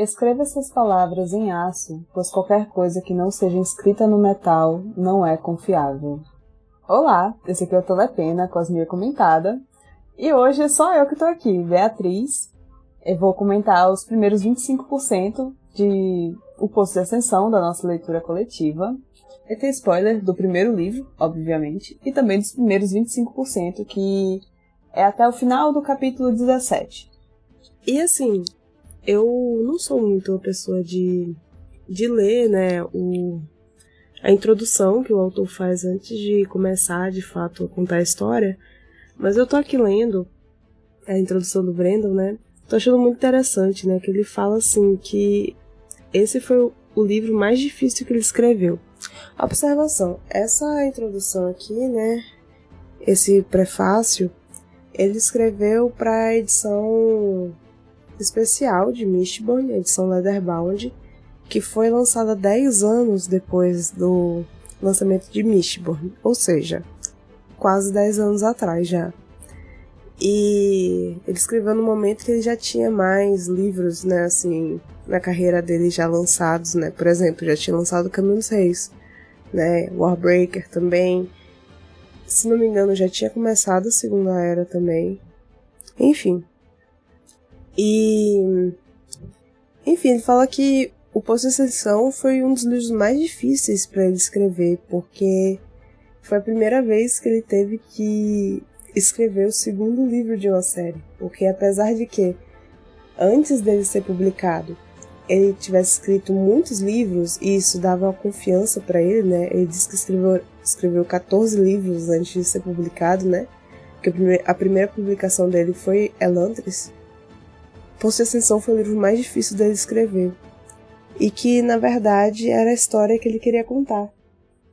Escreva essas palavras em aço, pois qualquer coisa que não seja escrita no metal não é confiável. Olá, esse aqui é o Telepena, Cosmia Comentada, e hoje é só eu que estou aqui, Beatriz. Eu vou comentar os primeiros 25% de O Poço de Ascensão, da nossa leitura coletiva. E tem spoiler do primeiro livro, obviamente, e também dos primeiros 25%, que é até o final do capítulo 17. E assim, eu não sou muito uma pessoa de ler, né, a introdução que o autor faz antes de começar, de fato, a contar a história, mas eu tô aqui lendo a introdução do Brandon, né, tô achando muito interessante, né, que ele fala assim, que esse foi o livro mais difícil que ele escreveu. Observação, essa introdução aqui, né, esse prefácio, ele escreveu para a edição especial de Mistborn, edição Leatherbound, que foi lançada 10 anos depois do lançamento de Mistborn, ou seja, quase 10 anos atrás já. E ele escreveu no momento que ele já tinha mais livros, né, assim, na carreira dele já lançados, né, por exemplo, já tinha lançado Caminho dos Reis, né, Warbreaker também, se não me engano já tinha começado a Segunda Era também, enfim. Enfim, ele fala que O Poço de Ascensão foi um dos livros mais difíceis para ele escrever, porque foi a primeira vez que ele teve que escrever o segundo livro de uma série. Porque apesar de que, antes dele ser publicado, ele tivesse escrito muitos livros, e isso dava uma confiança para ele, né? Ele disse que escreveu 14 livros antes de ser publicado, né? Porque a primeira publicação dele foi Elantris. Poço de Ascensão foi o livro mais difícil dele escrever. E que, na verdade, era a história que ele queria contar.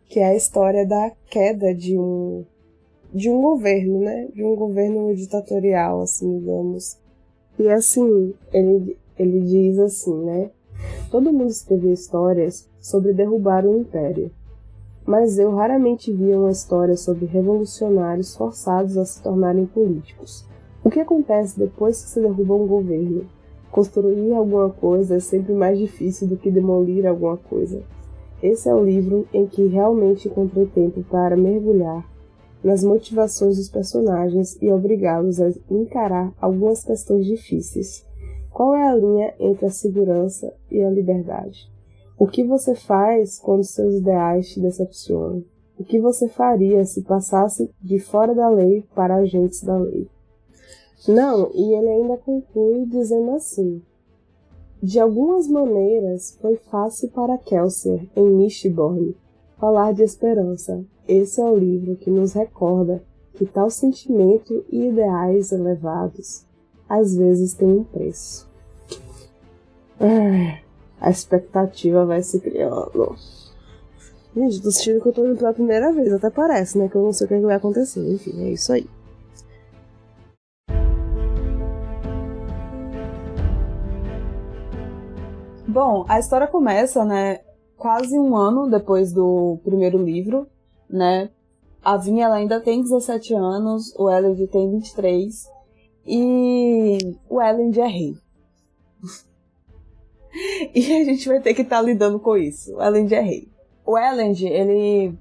Que é a história da queda de um governo, né? De um governo ditatorial, assim, digamos. E assim, ele diz assim, né? Todo mundo escrevia histórias sobre derrubar o império. Mas eu raramente via uma história sobre revolucionários forçados a se tornarem políticos. O que acontece depois que se derruba um governo? Construir alguma coisa é sempre mais difícil do que demolir alguma coisa. Esse é o livro em que realmente encontrei tempo para mergulhar nas motivações dos personagens e obrigá-los a encarar algumas questões difíceis. Qual é a linha entre a segurança e a liberdade? O que você faz quando seus ideais te decepcionam? O que você faria se passasse de fora da lei para agentes da lei? Não, e ele ainda conclui dizendo assim: de algumas maneiras foi fácil para Kelsier, em Mistborn, falar de esperança. Esse é o livro que nos recorda que tal sentimento e ideais elevados às vezes têm um preço. A expectativa vai se criando. Gente, tô sentindo que eu tô indo pela primeira vez, até parece, né, que eu não sei o que vai acontecer. Enfim, é isso aí. Bom, a história começa, né, quase um ano depois do primeiro livro, né? A Vinha ela ainda tem 17 anos, o Elend tem 23 e o Elend é rei. E a gente vai ter que estar lidando com isso. O Elend é rei. O Elend, ele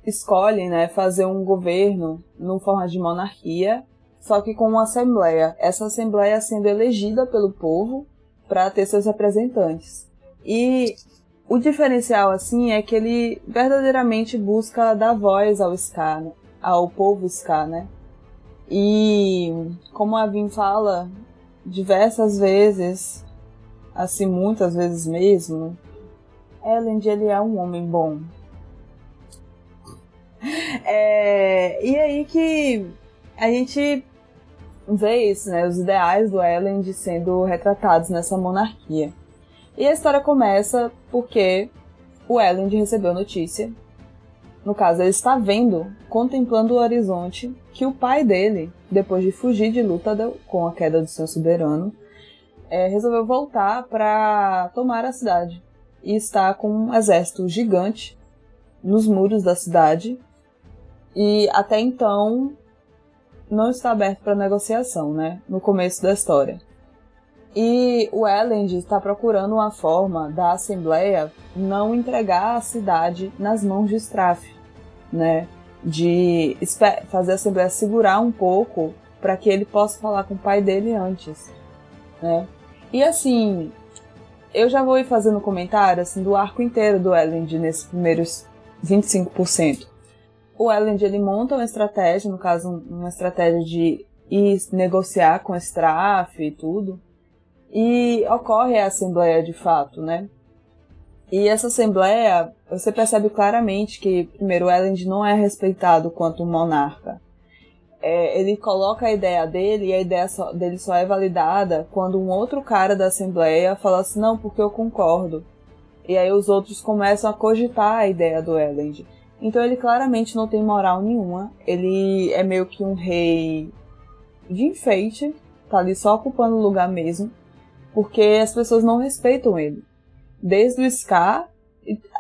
escolhe, né, fazer um governo no forma de monarquia, só que com uma assembleia. Essa assembleia sendo elegida pelo povo para ter seus representantes. E o diferencial, assim, é que ele verdadeiramente busca dar voz ao Scar, né? Ao povo Scar, né? E, como a Vin fala diversas vezes, assim, muitas vezes mesmo, Elend, ele é um homem bom. E aí que a gente vê isso, né? Os ideais do Elend sendo retratados nessa monarquia. E a história começa porque o Elend recebeu notícia. No caso, ele está vendo, contemplando o horizonte, que o pai dele, depois de fugir de Luthadel com a queda do seu soberano, resolveu voltar para tomar a cidade. E está com um exército gigante nos muros da cidade. E até então não está aberto para negociação, né? No começo da história. E o Elend está procurando uma forma da Assembleia não entregar a cidade nas mãos de Straff, né? De fazer a Assembleia segurar um pouco para que ele possa falar com o pai dele antes, né? E assim, eu já vou ir fazendo comentário assim, do arco inteiro do Elend nesses primeiros 25%. O Elend, ele monta uma estratégia, no caso, uma estratégia de ir negociar com Straff e tudo. E ocorre a Assembleia de fato, né? E essa Assembleia, você percebe claramente que, primeiro, o Elend não é respeitado quanto um monarca. Ele coloca a ideia dele e a ideia dele só é validada quando um outro cara da Assembleia fala assim, não, porque eu concordo. E aí os outros começam a cogitar a ideia do Elend. Então ele claramente não tem moral nenhuma. Ele é meio que um rei de enfeite, tá ali só ocupando o lugar mesmo. Porque as pessoas não respeitam ele. Desde o Scar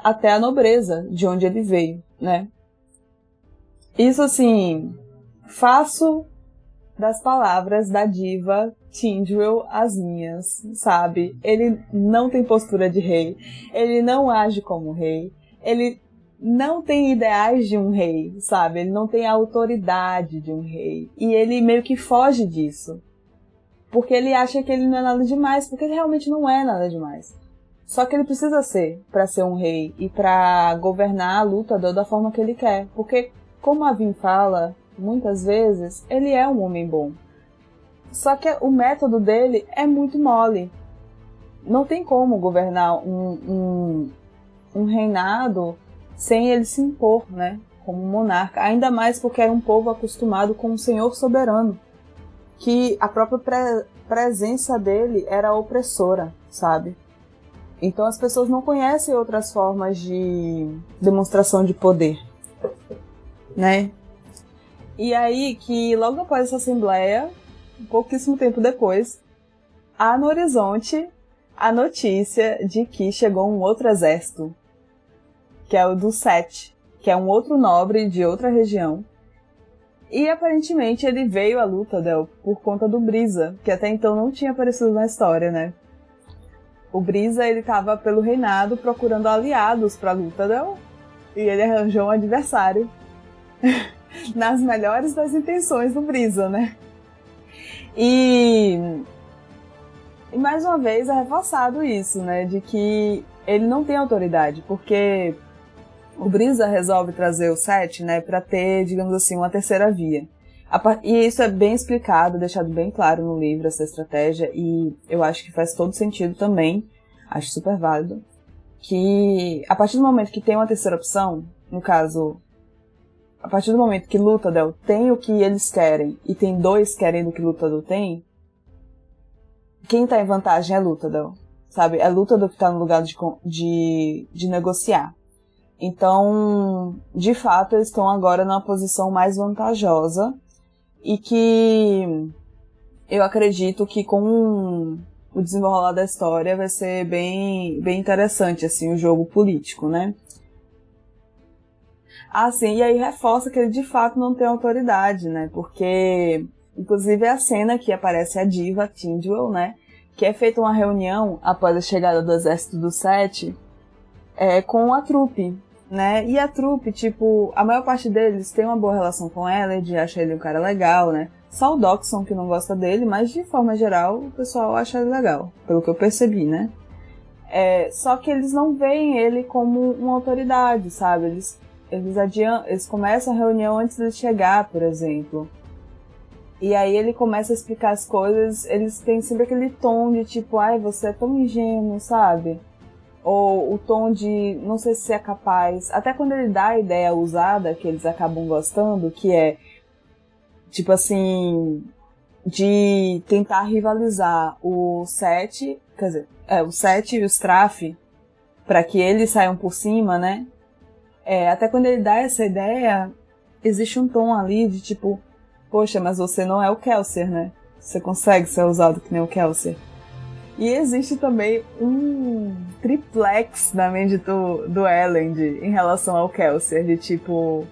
até a nobreza de onde ele veio, né? Isso, assim, faço das palavras da diva Tindril as minhas, sabe? Ele não tem postura de rei, ele não age como rei, ele não tem ideais de um rei, sabe? Ele não tem a autoridade de um rei. E ele meio que foge disso. Porque ele acha que ele não é nada demais, porque ele realmente não é nada demais. Só que ele precisa ser para ser um rei e para governar a luta da forma que ele quer. Porque, como a Vin fala, muitas vezes, ele é um homem bom. Só que o método dele é muito mole. Não tem como governar um reinado sem ele se impor, né? Como monarca. Ainda mais porque era um povo acostumado com um senhor soberano. Que a própria presença dele era opressora, sabe? Então as pessoas não conhecem outras formas de demonstração de poder, né? E aí que logo após essa assembleia, pouquíssimo tempo depois, há no horizonte a notícia de que chegou um outro exército, que é o do Set, que é um outro nobre de outra região. E aparentemente ele veio à Luthadel por conta do Brisa, que até então não tinha aparecido na história, né? O Brisa, ele tava pelo reinado procurando aliados pra Luthadel e ele arranjou um adversário. Nas melhores das intenções do Brisa, né? E mais uma vez é reforçado isso, né? De que ele não tem autoridade, porque o Brisa resolve trazer o Set, né, para ter, digamos assim, uma terceira via. E isso é bem explicado, deixado bem claro no livro, essa estratégia, e eu acho que faz todo sentido também, acho super válido, que a partir do momento que tem uma terceira opção, no caso, a partir do momento que Luthadel tem o que eles querem, e tem dois querem do que Luthadel tem, quem tá em vantagem é Luthadel, sabe? É Luthadel que tá no lugar de negociar. Então, de fato, eles estão agora numa posição mais vantajosa e que eu acredito que com o desenrolar da história vai ser bem interessante, assim, o jogo político, né? Ah, sim, e aí reforça que ele de fato não tem autoridade, né? Porque, inclusive, é a cena que aparece a diva Tindril, né? Que é feita uma reunião após a chegada do exército do Set com a trupe, né? E a trupe, tipo, a maior parte deles tem uma boa relação com Elend, acha ele um cara legal, né? Só o Dockson que não gosta dele, mas de forma geral o pessoal acha ele legal, pelo que eu percebi, né? Só que eles não veem ele como uma autoridade, sabe? Eles começam a reunião antes de chegar, por exemplo. E aí ele começa a explicar as coisas, eles têm sempre aquele tom de tipo, ai, você é tão ingênuo, sabe? Ou o tom de não sei se é capaz, até quando ele dá a ideia usada que eles acabam gostando, que é tipo assim, de tentar rivalizar o Set, quer dizer, o Set e o Straff para que eles saiam por cima, né? Até quando ele dá essa ideia, existe um tom ali de tipo, poxa, mas você não é o Kelsier, né? Você consegue ser usado que nem o Kelsier. E existe também um triplex na mente do Elend em relação ao Kelsier, de tipo,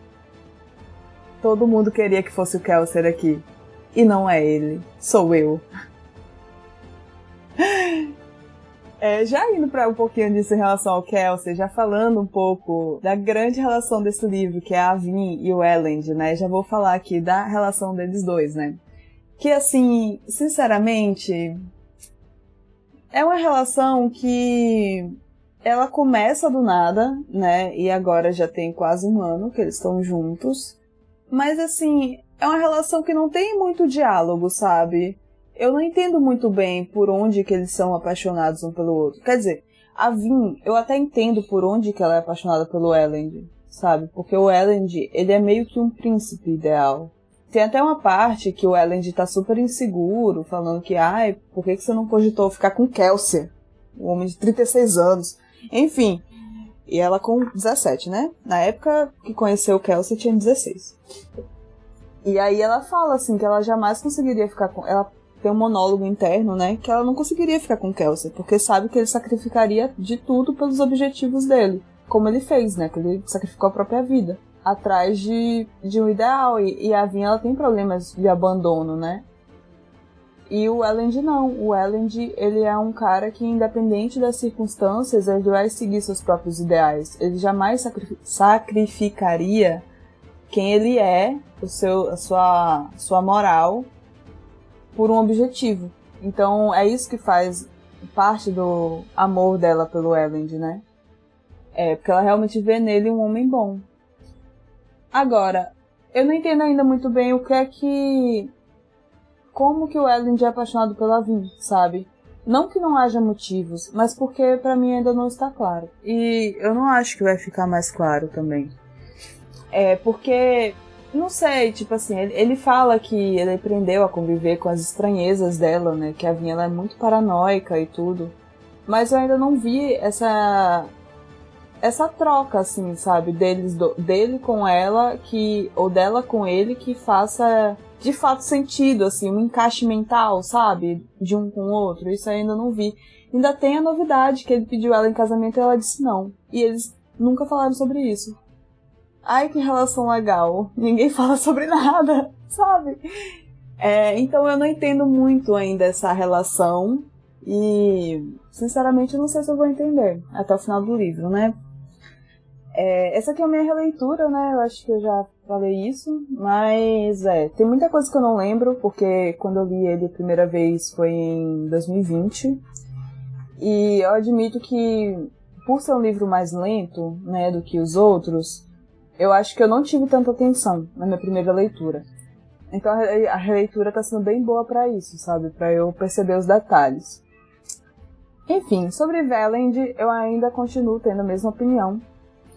todo mundo queria que fosse o Kelsier aqui. E não é ele, sou eu. Já indo para um pouquinho disso em relação ao Kelsey, já falando um pouco da grande relação desse livro, que é a Vin e o Elend, né? Já vou falar aqui da relação deles dois, né? Que, assim, sinceramente, é uma relação que ela começa do nada, né? E agora já tem quase um ano que eles estão juntos. Mas, assim, é uma relação que não tem muito diálogo, sabe? Eu não entendo muito bem por onde que eles são apaixonados um pelo outro. Quer dizer, a Vin, eu até entendo por onde que ela é apaixonada pelo Elend, sabe? Porque o Elend, ele é meio que um príncipe ideal. Tem até uma parte que o Elend tá super inseguro, falando que, por que você não cogitou ficar com Kelsey? Um homem de 36 anos. Enfim, e ela com 17, né? Na época que conheceu o Kelsey, tinha 16. E aí ela fala, assim, que ela jamais conseguiria ficar com... Ela tem um monólogo interno, né? Que ela não conseguiria ficar com o Kelsey, porque sabe que ele sacrificaria de tudo pelos objetivos dele. Como ele fez, né? Que ele sacrificou a própria vida atrás de um ideal. E a Vin, ela tem problemas de abandono, né? E o Elend não. O Elend, ele é um cara que, independente das circunstâncias, ele vai seguir seus próprios ideais. Ele jamais sacrificaria quem ele é, a sua moral, por um objetivo. Então é isso que faz parte do amor dela pelo Elend, né? Porque ela realmente vê nele um homem bom. Agora, eu não entendo ainda muito bem como que o Elend é apaixonado pela Vin, sabe? Não que não haja motivos, mas porque pra mim ainda não está claro. E eu não acho que vai ficar mais claro também. Porque... Não sei, tipo assim, ele fala que ele aprendeu a conviver com as estranhezas dela, né? Que a Vin, ela é muito paranoica e tudo. Mas eu ainda não vi essa troca, assim, sabe? Dele com ela, ou dela com ele, que faça de fato sentido, assim, um encaixe mental, sabe? De um com o outro. Isso eu ainda não vi. Ainda tem a novidade que ele pediu ela em casamento e ela disse não. E eles nunca falaram sobre isso. Ai, que relação legal. Ninguém fala sobre nada, sabe? Então eu não entendo muito ainda essa relação. E, sinceramente, eu não sei se eu vou entender até o final do livro, né? Essa aqui é a minha releitura, né? Eu acho que eu já falei isso. Mas, tem muita coisa que eu não lembro, porque quando eu li ele a primeira vez foi em 2020. E eu admito que, por ser um livro mais lento, né, do que os outros... Eu acho que eu não tive tanta atenção na minha primeira leitura. Então a releitura tá sendo bem boa pra isso, sabe? Pra eu perceber os detalhes. Enfim, sobre Elend, eu ainda continuo tendo a mesma opinião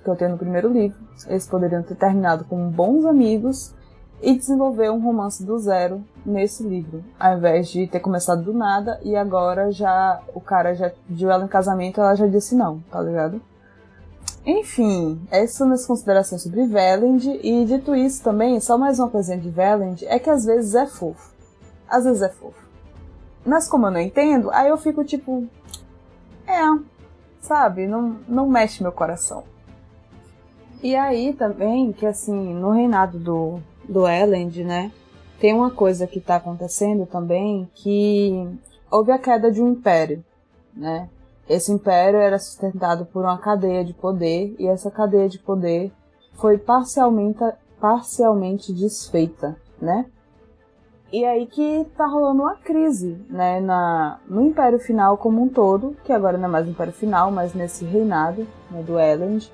que eu tenho no primeiro livro. Eles poderiam ter terminado como bons amigos e desenvolver um romance do zero nesse livro, ao invés de ter começado do nada e agora o cara já pediu ela em casamento e ela já disse não, tá ligado? Enfim, essas são minhas considerações sobre Elend, e dito isso também, só mais uma coisinha de Elend, é que às vezes é fofo. Às vezes é fofo. Mas como eu não entendo, aí eu fico tipo... sabe? Não mexe meu coração. E aí também, que assim, no reinado do Elend, né, tem uma coisa que tá acontecendo também, que houve a queda de um império, né? Esse império era sustentado por uma cadeia de poder, e essa cadeia de poder foi parcialmente desfeita, né? E aí que tá rolando uma crise, né, no Império Final como um todo, que agora não é mais o Império Final, mas nesse reinado, né, do Elend,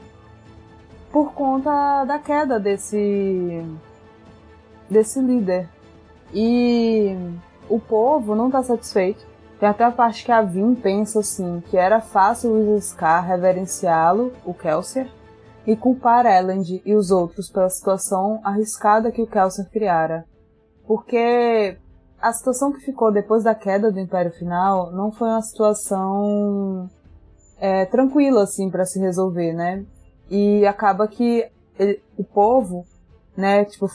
por conta da queda desse líder. E o povo não tá satisfeito. Tem até a parte que a Vin pensa assim, que era fácil o Scar reverenciá-lo, o Kelsier, e culpar Elend e os outros pela situação arriscada que o Kelsier criara. Porque a situação que ficou depois da queda do Império Final não foi uma situação tranquila, assim, para se resolver, né? E acaba que o povo, né, tipo,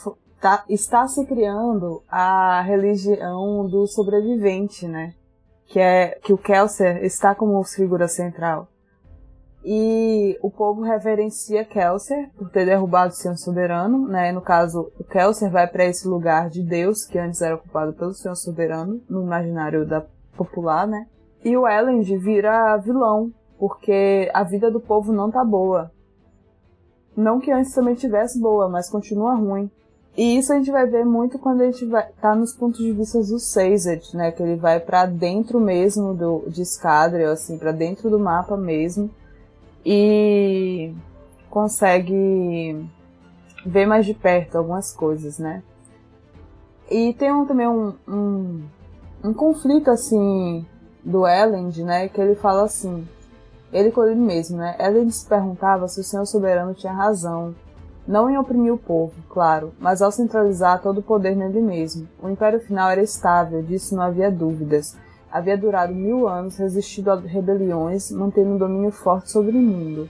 está se criando a religião do sobrevivente, né? Que o Kelsier está como figura central. E o povo reverencia Kelsier por ter derrubado o Senhor Soberano, né? No caso, o Kelsier vai para esse lugar de Deus, que antes era ocupado pelo Senhor Soberano, no imaginário popular, né? E o Elend vira vilão, porque a vida do povo não tá boa. Não que antes também tivesse boa, mas continua ruim. E isso a gente vai ver muito quando a gente tá nos pontos de vista do Sazed, né? Que ele vai pra dentro mesmo de Scadrial, assim, pra dentro do mapa mesmo. E consegue ver mais de perto algumas coisas, né? E tem também um conflito, assim, do Elend, né? Que ele fala assim, ele com ele mesmo, né? Elend se perguntava se o Senhor Soberano tinha razão, não em oprimir o povo, claro, mas ao centralizar todo o poder nele mesmo. O Império Final era estável, disso não havia dúvidas. Havia durado 1000 anos, resistido a rebeliões, mantendo um domínio forte sobre o mundo.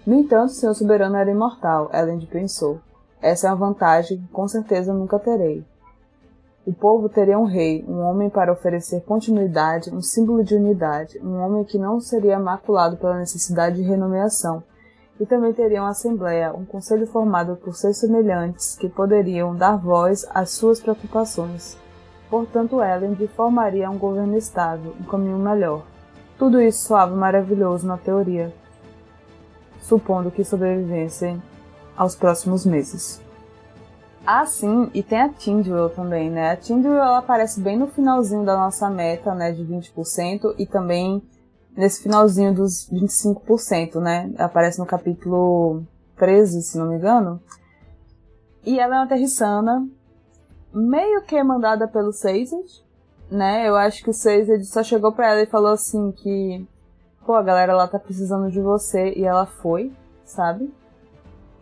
No entanto, o Senhor Soberano era imortal, Elend pensou. Essa é uma vantagem que com certeza nunca terei. O povo teria um rei, um homem para oferecer continuidade, um símbolo de unidade, um homem que não seria maculado pela necessidade de renomeação. E também teria uma assembleia, um conselho formado por 6 semelhantes que poderiam dar voz às suas preocupações. Portanto, Elend formaria um governo estável, um caminho melhor. Tudo isso soava maravilhoso na teoria, supondo que sobrevivessem aos próximos meses. Ah, sim, e tem a Tindwyl também, né? A Tindwyl, ela aparece bem no finalzinho da nossa meta, né, de 20%, e também nesse finalzinho dos 25%, né? Aparece no capítulo 13, se não me engano. E ela é uma terrissana, meio que mandada pelo Sazed, né? Eu acho que o Sazed só chegou pra ela e falou assim que, pô, a galera lá tá precisando de você, e ela foi, sabe?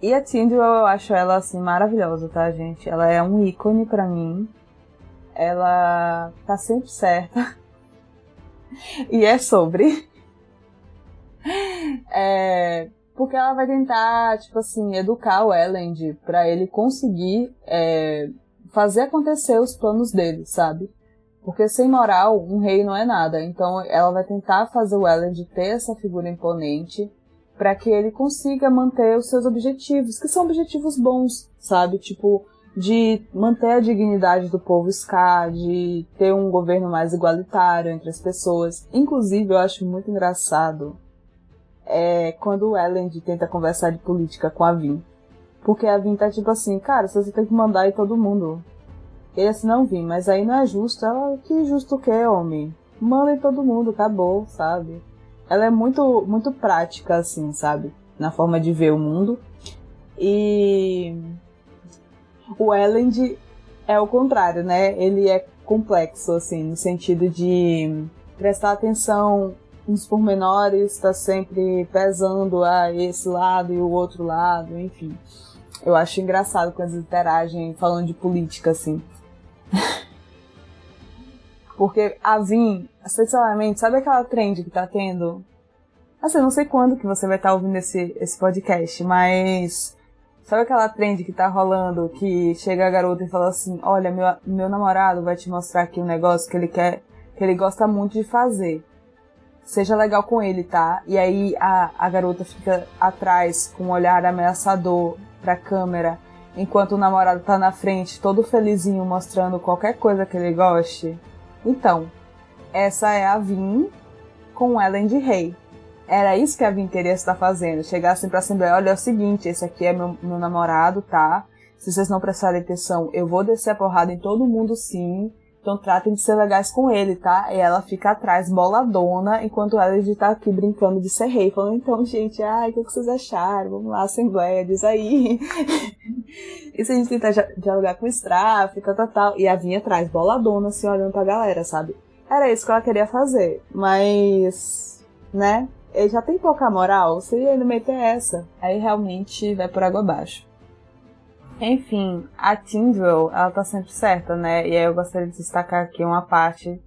E a Tindwyl, eu acho ela, assim, maravilhosa, tá, gente? Ela é um ícone pra mim. Ela tá sempre certa. E é sobre. Porque ela vai tentar, tipo assim, educar o Elend pra ele conseguir fazer acontecer os planos dele, sabe? Porque sem moral, um rei não é nada. Então ela vai tentar fazer o Elend ter essa figura imponente para que ele consiga manter os seus objetivos, que são objetivos bons, sabe? Tipo, de manter a dignidade do povo Scar, de ter um governo mais igualitário entre as pessoas. Inclusive, eu acho muito engraçado quando o Elend tenta conversar de política com a Vin. Porque a Vin tá tipo assim, cara, você tem que mandar em todo mundo. Ele assim, não, Vin, mas aí não é justo. Ela, que justo o quê, homem? Manda em todo mundo, acabou, sabe? Ela é muito, muito prática, assim, sabe? Na forma de ver o mundo. E o Elend é o contrário, né? Ele é complexo, assim, no sentido de prestar atenção nos pormenores, tá sempre pesando esse lado e o outro lado, enfim. Eu acho engraçado quando eles interagem falando de política, assim. Porque a Vin, sinceramente, sabe aquela trend que tá tendo? Assim, eu não sei quando que você vai estar ouvindo esse podcast, mas sabe aquela trend que tá rolando, que chega a garota e fala assim, olha, meu namorado vai te mostrar aqui um negócio que ele quer, que ele gosta muito de fazer. Seja legal com ele, tá? E aí a garota fica atrás com um olhar ameaçador pra câmera, enquanto o namorado tá na frente, todo felizinho, mostrando qualquer coisa que ele goste. Então, essa é a Vin com o Elend Rei. Era isso que a Vin queria estar fazendo. Chegar assim pra Assembleia, olha, é o seguinte, esse aqui é meu namorado, tá? Se vocês não prestarem atenção, eu vou descer a porrada em todo mundo sim. Então tratem de ser legais com ele, tá? E ela fica atrás, boladona, enquanto ela tá aqui brincando de ser rei. Falando, então, gente, o que vocês acharam? Vamos lá, Assembleia, diz aí. E se a gente tentar dialogar com o Straff, tal. E a Vin atrás, boladona, assim, olhando pra galera, sabe? Era isso que ela queria fazer. Mas, né? Ele já tem pouca moral, se ele ainda meter essa, aí realmente vai por água abaixo. Enfim, a Tindwyl, ela tá sempre certa, né? E aí eu gostaria de destacar aqui uma parte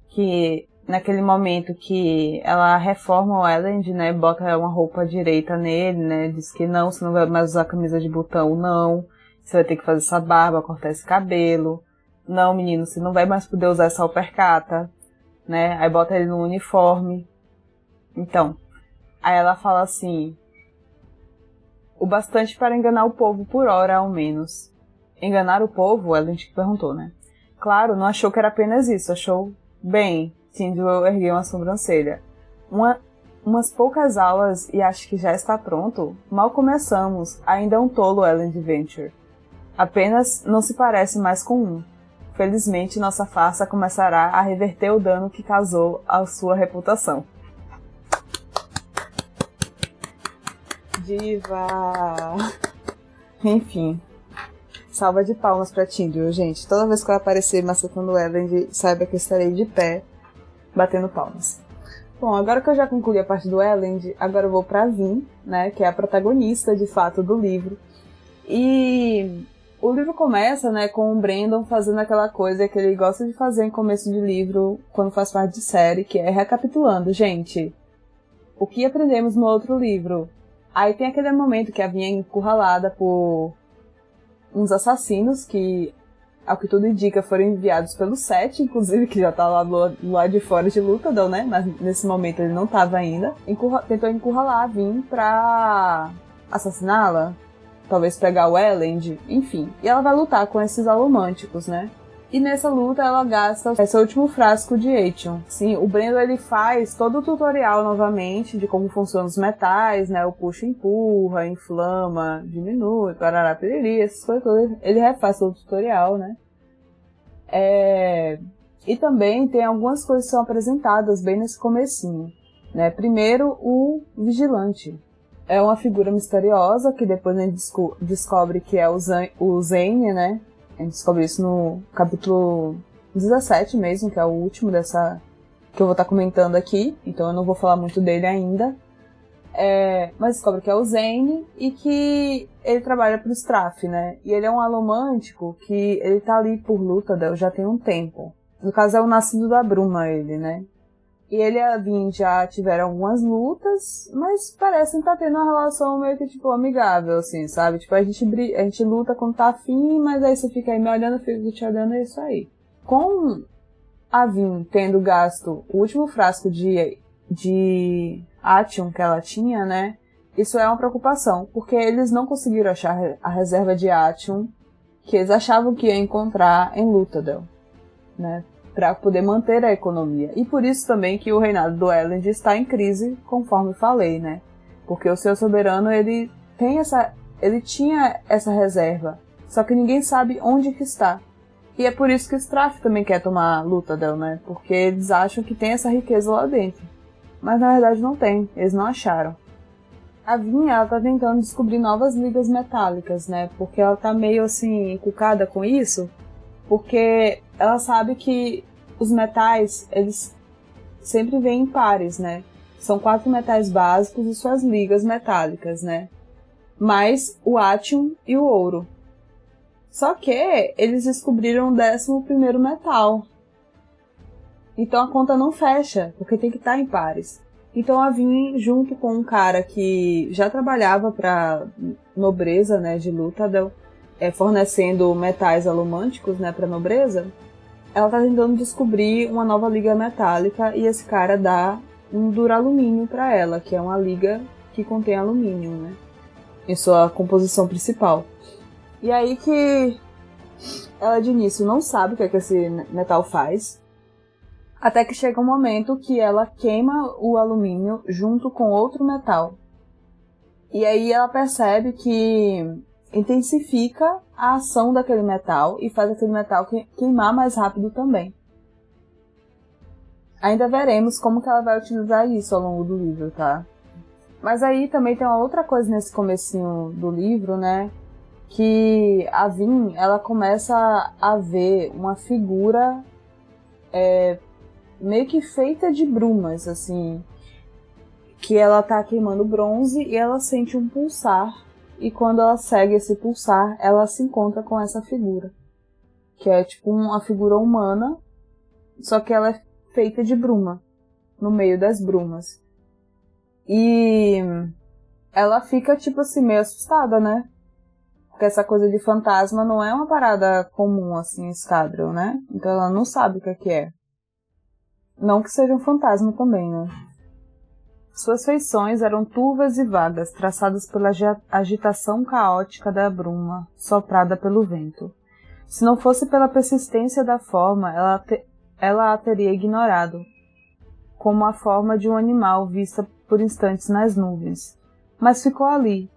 que, naquele momento que ela reforma o Elend, né? Bota uma roupa direita nele, né? Diz que não, você não vai mais usar camisa de botão, não. Você vai ter que fazer essa barba, cortar esse cabelo. Não, menino, você não vai mais poder usar essa alpercata, né? Aí bota ele no uniforme. Então, aí ela fala assim, o bastante para enganar o povo por hora, ao menos. Enganar o povo? Ela que perguntou, né? Claro, não achou que era apenas isso, achou bem. Tindall ergueu uma sobrancelha. Umas poucas aulas e acho que já está pronto? Mal começamos, ainda é um tolo Elend Venture. Apenas não se parece mais com um. Felizmente, nossa farsa começará a reverter o dano que causou à sua reputação. Diva! Enfim. Salva de palmas pra Tindall, gente. Toda vez que ela aparecer macetando o Elend, saiba que eu estarei de pé, batendo palmas. Bom, agora que eu já concluí a parte do Elend, agora eu vou pra Vin, né, que é a protagonista, de fato, do livro. E o livro começa, né, com o Brandon fazendo aquela coisa que ele gosta de fazer em começo de livro, quando faz parte de série, que é recapitulando. Gente, o que aprendemos no outro livro? Aí tem aquele momento que a Vin é encurralada por uns assassinos que, ao que tudo indica, foram enviados pelo Seth, inclusive, que já tá lá do lado de fora de Luthadel, né? Mas nesse momento ele não tava ainda. Tentou encurralar a Vin pra assassiná-la, talvez pegar o Elend, enfim. E ela vai lutar com esses alomânticos, né? E nessa luta ela gasta esse último frasco de Aetion. Sim, o Brandon ele faz todo o tutorial novamente de como funcionam os metais, né? O puxa, empurra, inflama, diminui, parará, piriri, essas coisas todas. Ele refaz todo o tutorial, né? E também tem algumas coisas que são apresentadas bem nesse comecinho, né? Primeiro, o Vigilante. É uma figura misteriosa que depois a gente descobre que é o Zane, né? A gente descobre isso no capítulo 17 mesmo, que é o último dessa que eu vou estar comentando aqui, então eu não vou falar muito dele ainda. Mas descobre que é o Zane e que ele trabalha pro Straff, né? E ele é um alomântico que ele tá ali por Luthadel já tem um tempo. No caso é o Nascido da Bruma, ele, né? E ele e a Vin já tiveram algumas lutas, mas parecem estar tendo uma relação meio que, tipo, amigável, assim, sabe? Tipo, a gente luta quando tá afim, mas aí você fica aí me olhando, eu fico te olhando, é isso aí. Com a Vin tendo gasto o último frasco de Aetion que ela tinha, né? Isso é uma preocupação, porque eles não conseguiram achar a reserva de Aetion que eles achavam que ia encontrar em Luthadel, né? Para poder manter a economia. E por isso também que o reinado do Elend está em crise, conforme falei, né? Porque o seu soberano, ele tinha essa reserva, só que ninguém sabe onde que está. E é por isso que o Straff também quer tomar Luthadel, né? Porque eles acham que tem essa riqueza lá dentro. Mas na verdade não tem, eles não acharam. A Vin, ela tá tentando descobrir novas ligas metálicas, né? Porque ela tá meio assim, encucada com isso, porque ela sabe que os metais, eles sempre vêm em pares, né? São 4 metais básicos e suas ligas metálicas, né? Mais o Aetion e o ouro. Só que eles descobriram o 11º metal. Então a conta não fecha, porque tem que estar em pares. Então a Vin, junto com um cara que já trabalhava para nobreza, né, de Luthadel, fornecendo metais alomânticos, né, para nobreza, ela tá tentando descobrir uma nova liga metálica e esse cara dá um duralumínio para ela, que é uma liga que contém alumínio, né, em sua composição principal. E aí que ela de início não sabe o que é que esse metal faz, até que chega um momento que ela queima o alumínio junto com outro metal. E aí ela percebe que intensifica a ação daquele metal e faz aquele metal queimar mais rápido também. Ainda veremos como que ela vai utilizar isso ao longo do livro, tá? Mas aí também tem uma outra coisa nesse comecinho do livro, né? Que a Vin, ela começa a ver uma figura meio que feita de brumas, assim, que ela tá queimando bronze e ela sente um pulsar. E quando ela segue esse pulsar, ela se encontra com essa figura. Que é tipo uma figura humana, só que ela é feita de bruma, no meio das brumas. E ela fica tipo assim, meio assustada, né? Porque essa coisa de fantasma não é uma parada comum, assim, em Scadrial, né? Então ela não sabe o que é. Não que seja um fantasma também, né? Suas feições eram turvas e vagas, traçadas pela agitação caótica da bruma, soprada pelo vento. Se não fosse pela persistência da forma, ela a teria ignorado. como a forma de um animal vista por instantes nas nuvens, mas ficou ali.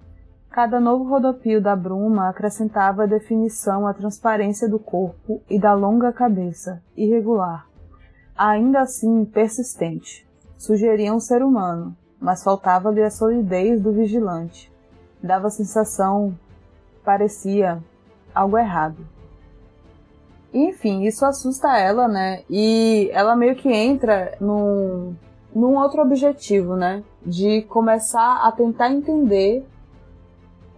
Cada novo rodopio da bruma acrescentava definição à transparência do corpo e da longa cabeça, irregular, ainda assim persistente. Sugeria um ser humano, mas faltava-lhe a solidez do vigilante. Dava a sensação, parecia, algo errado. Enfim, isso assusta ela, né? E ela meio que entra num outro objetivo, né? De começar a tentar entender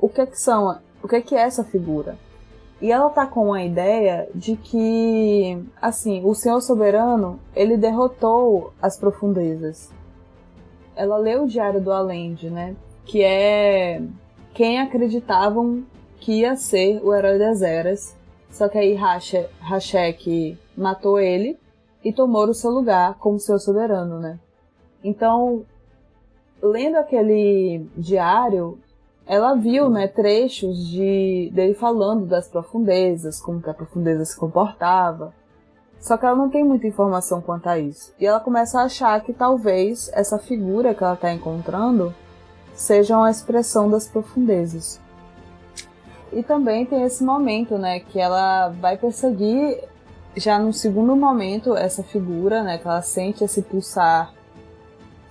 o que é essa figura. E ela tá com a ideia de que, assim, o Senhor Soberano, ele derrotou as profundezas. Ela leu o Diário do Allende, né? Que é quem acreditavam que ia ser o Herói das Eras. Só que aí Hashek matou ele e tomou o seu lugar como Senhor Soberano, né? Então, lendo aquele diário, ela viu, né, trechos dele falando das profundezas, como que a profundeza se comportava. Só que ela não tem muita informação quanto a isso. E ela começa a achar que talvez essa figura que ela está encontrando seja uma expressão das profundezas. E também tem esse momento, né, que ela vai perseguir, já no segundo momento, essa figura, né, que ela sente esse pulsar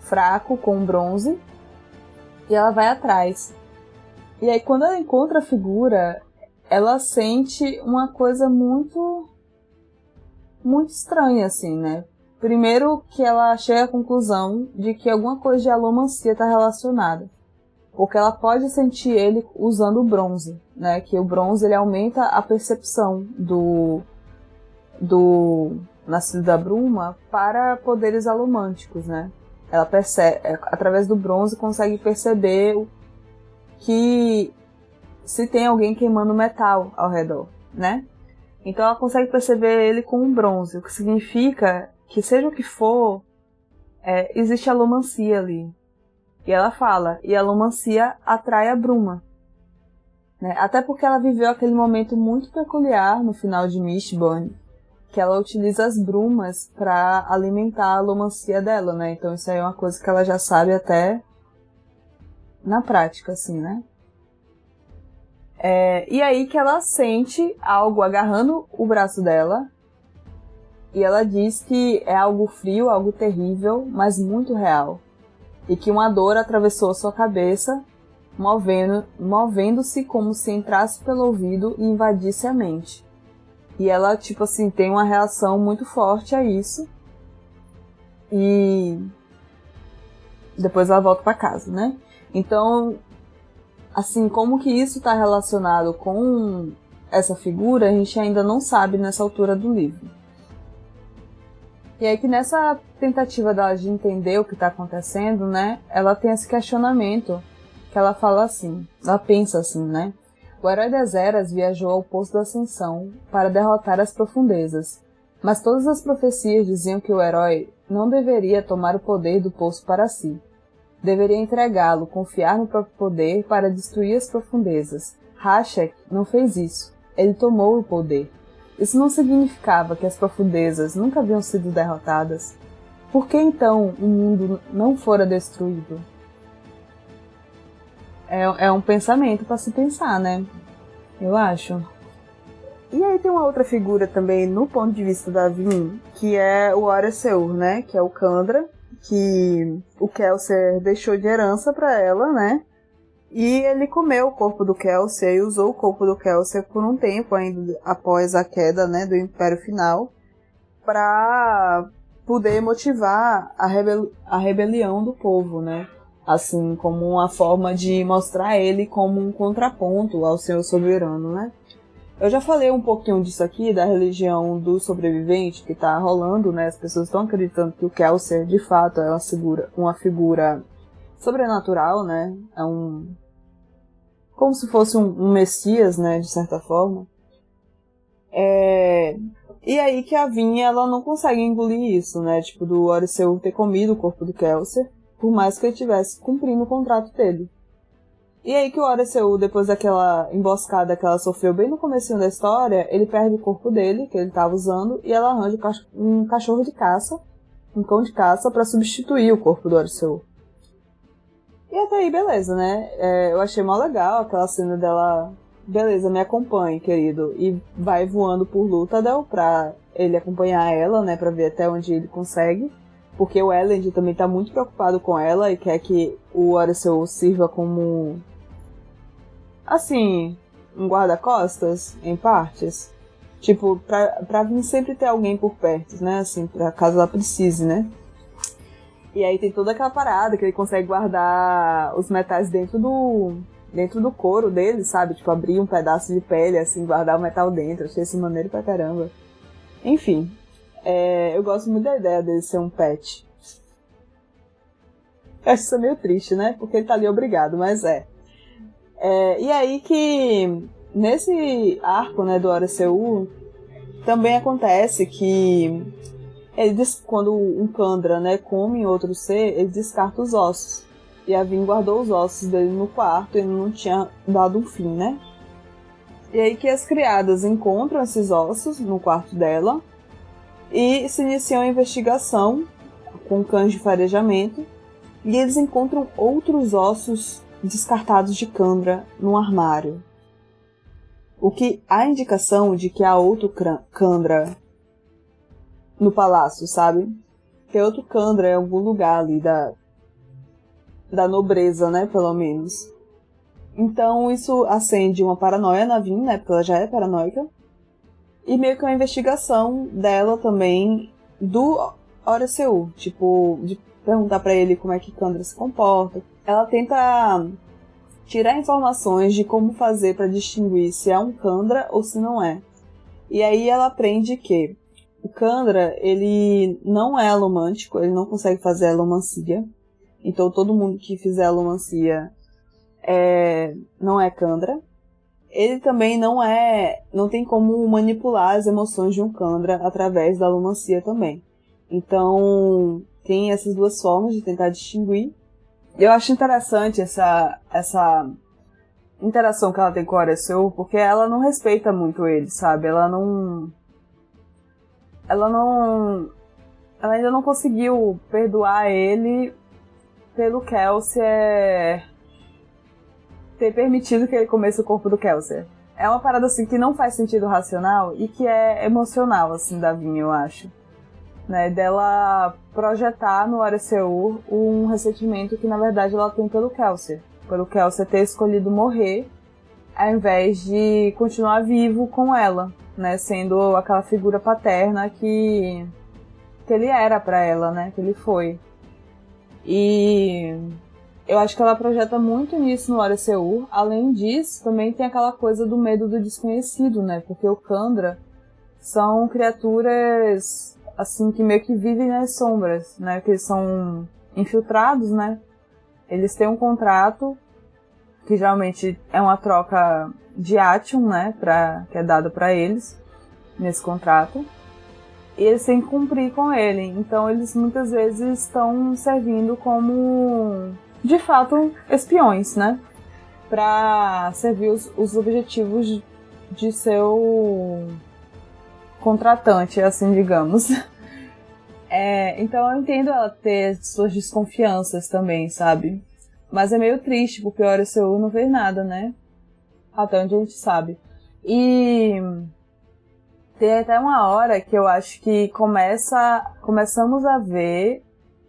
fraco com bronze, e ela vai atrás. E aí, quando ela encontra a figura, ela sente uma coisa muito estranha, assim, né? Primeiro que ela chega à conclusão de que alguma coisa de alomancia está relacionada. Porque ela pode sentir ele usando o bronze, né? Que o bronze, ele aumenta a percepção do nascido da bruma para poderes alomânticos, né? Ela percebe, através do bronze, consegue perceber que se tem alguém queimando metal ao redor, né? Então ela consegue perceber ele com um bronze, o que significa que, seja o que for, existe alomancia ali. E ela fala, e a alomancia atrai a bruma, né? Até porque ela viveu aquele momento muito peculiar no final de Mistborn, que ela utiliza as brumas para alimentar a alomancia dela, né? Então isso aí é uma coisa que ela já sabe até na prática, assim, né? E aí que ela sente algo agarrando o braço dela, e ela diz que é algo frio, algo terrível, mas muito real, e que uma dor atravessou sua cabeça, movendo-se como se entrasse pelo ouvido e invadisse a mente. E ela, tipo assim, tem uma reação muito forte a isso, e depois ela volta para casa, né? Então, assim, como que isso está relacionado com essa figura, a gente ainda não sabe nessa altura do livro. E aí que nessa tentativa dela de entender o que está acontecendo, né, ela tem esse questionamento, que ela fala assim, ela pensa assim, né? O Herói das Eras viajou ao Poço da Ascensão para derrotar as profundezas, mas todas as profecias diziam que o herói não deveria tomar o poder do poço para si. Deveria entregá-lo, confiar no próprio poder para destruir as profundezas. Hashek não fez isso. Ele tomou o poder. Isso não significava que as profundezas nunca haviam sido derrotadas. Por que então o mundo não fora destruído? É um pensamento para se pensar, né? Eu acho. E aí tem uma outra figura também, no ponto de vista da Vin, que é o Oreseur, né? Que é o Kandra, que o Kelsier deixou de herança para ela, né? E ele comeu o corpo do Kelsier e usou o corpo do Kelsier por um tempo, ainda após a queda, né, do Império Final, para poder motivar a rebelião do povo, né? Assim, como uma forma de mostrar ele como um contraponto ao Senhor Soberano, né? Eu já falei um pouquinho disso aqui, da religião do sobrevivente que tá rolando, né? As pessoas estão acreditando que o Kelsier, de fato, é uma figura sobrenatural, né? Como se fosse um messias, né? De certa forma. E aí que a Vinha, ela não consegue engolir isso, né? Tipo, do Oreseur ter comido o corpo do Kelsier, por mais que ele estivesse cumprindo o contrato dele. E aí que o Oreseur, depois daquela emboscada que ela sofreu bem no comecinho da história, ele perde o corpo dele, que ele estava usando, e ela arranja um cachorro de caça, um cão de caça pra substituir o corpo do Arceu. E até aí, beleza, né? Eu achei mó legal aquela cena dela... Beleza, me acompanhe, querido. E vai voando por Luthadel pra ele acompanhar ela, né? Pra ver até onde ele consegue. Porque o Elend também tá muito preocupado com ela e quer que o Arceu sirva como... assim, um guarda-costas, em partes. Tipo, pra vir sempre ter alguém por perto, né? Assim, pra caso ela precise, né? E aí tem toda aquela parada que ele consegue guardar os metais dentro do couro dele, sabe? Tipo, abrir um pedaço de pele, assim, guardar o metal dentro. Achei isso maneiro pra caramba. Enfim, eu gosto muito da ideia dele ser um pet. Eu acho isso meio triste, né? Porque ele tá ali obrigado, mas e aí que, nesse arco, né, do Arceu, também acontece que quando um Kandra, né, come outro ser, ele descarta os ossos. E a Vin guardou os ossos dele no quarto e não tinha dado um fim, né? E aí que as criadas encontram esses ossos no quarto dela e se iniciam a investigação com cães de farejamento. E eles encontram outros ossos descartados de Kandra no armário. O que há indicação de que há outro Kandra no palácio, sabe? Tem outro Kandra em algum lugar ali da nobreza, né, pelo menos. Então isso acende uma paranoia na Vin, né, porque ela já é paranoica. E meio que uma investigação dela também do Arceu, tipo, de perguntar pra ele como é que Kandra se comporta. Ela tenta tirar informações de como fazer pra distinguir se é um Kandra ou se não é. E aí ela aprende que o Kandra, ele não é alomântico, ele não consegue fazer alomancia. Então todo mundo que fizer alomancia não é Kandra. Ele também não tem como manipular as emoções de um Kandra através da alomancia também. Então tem essas duas formas de tentar distinguir. Eu acho interessante essa interação que ela tem com o Arceu, porque ela não respeita muito ele, sabe? Ela ainda não conseguiu perdoar ele pelo Kelsier ter permitido que ele comesse o corpo do Kelsier. É uma parada assim que não faz sentido racional e que é emocional, assim, da Vin, eu acho. Né? Dela projetar no Arceu um ressentimento que, na verdade, ela tem pelo Kelsier. Pelo Kelsier ter escolhido morrer ao invés de continuar vivo com ela, né? Sendo aquela figura paterna que ele era pra ela, né? Que ele foi. E eu acho que ela projeta muito nisso no Arceu. Além disso, também tem aquela coisa do medo do desconhecido, né? Porque o Kandra são criaturas, assim, que meio que vivem nas sombras, né? Que eles são infiltrados, né? Eles têm um contrato, que geralmente é uma troca de Atium, né? Que é dado pra eles, nesse contrato. E eles têm que cumprir com ele. Então eles muitas vezes estão servindo como, de fato, espiões, né? Pra servir os objetivos de seu contratante, assim, digamos. Então eu entendo ela ter suas desconfianças também, sabe? Mas é meio triste, porque o Arceu não fez nada, né? Até onde a gente sabe. E tem até uma hora que eu acho que começamos a ver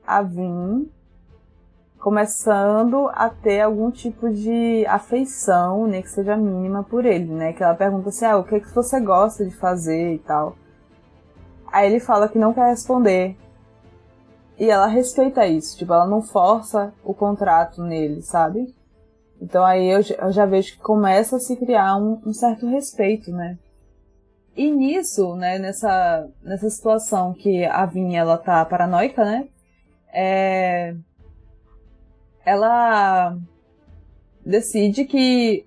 a Vin começando a ter algum tipo de afeição, nem que seja mínima, por ele, né? Que ela pergunta assim, o que é que você gosta de fazer e tal. Aí ele fala que não quer responder. E ela respeita isso, tipo, ela não força o contrato nele, sabe? Então aí eu já vejo que começa a se criar um certo respeito, né? E nisso, né, nessa situação que a Vin, ela tá paranoica, né? Ela decide que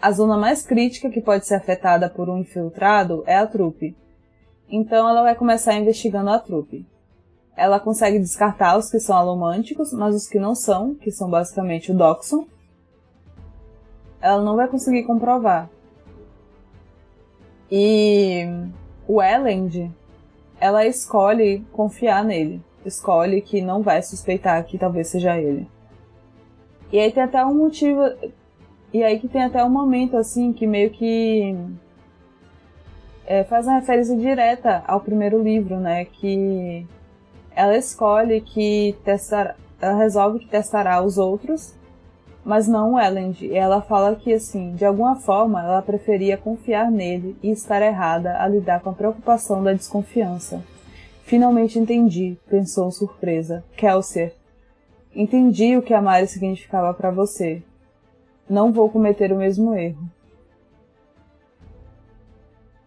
a zona mais crítica que pode ser afetada por um infiltrado é a trupe. Então ela vai começar investigando a trupe. Ela consegue descartar os que são alomânticos, mas os que não são, que são basicamente o Doxon, ela não vai conseguir comprovar. E o Elend, ela escolhe confiar nele. escolhe que não vai suspeitar que talvez seja ele. E aí tem até um motivo... E aí que tem até um momento, assim, que meio que... faz uma referência direta ao primeiro livro, né? Que ela escolhe que ela resolve que testará os outros, mas não o Elend. E ela fala que, assim, de alguma forma, ela preferia confiar nele e estar errada a lidar com a preocupação da desconfiança. Finalmente entendi, pensou surpresa. Kelsier, entendi o que amar significava para você. Não vou cometer o mesmo erro.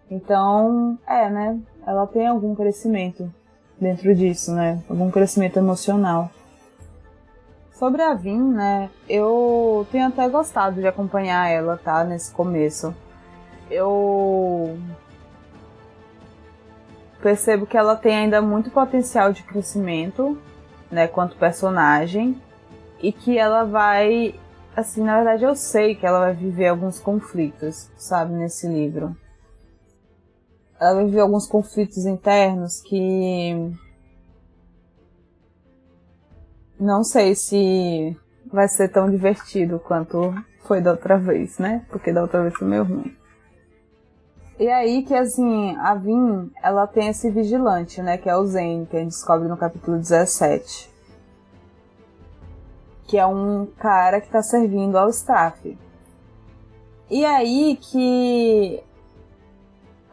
Então, né? Ela tem algum crescimento dentro disso, né? Algum crescimento emocional. Sobre a Vin, né? Eu tenho até gostado de acompanhar ela, tá? Nesse começo. Eu percebo que ela tem ainda muito potencial de crescimento, né? Quanto personagem. E que ela vai... Assim, na verdade eu sei que ela vai viver alguns conflitos, sabe? Nesse livro. Ela vai viver alguns conflitos internos que... Não sei se vai ser tão divertido quanto foi da outra vez, né? Porque da outra vez foi meio ruim. E aí que, assim, a Vin, ela tem esse vigilante, né? Que é o Zane, que a gente descobre no capítulo 17. Que é um cara que tá servindo ao staff. E aí que...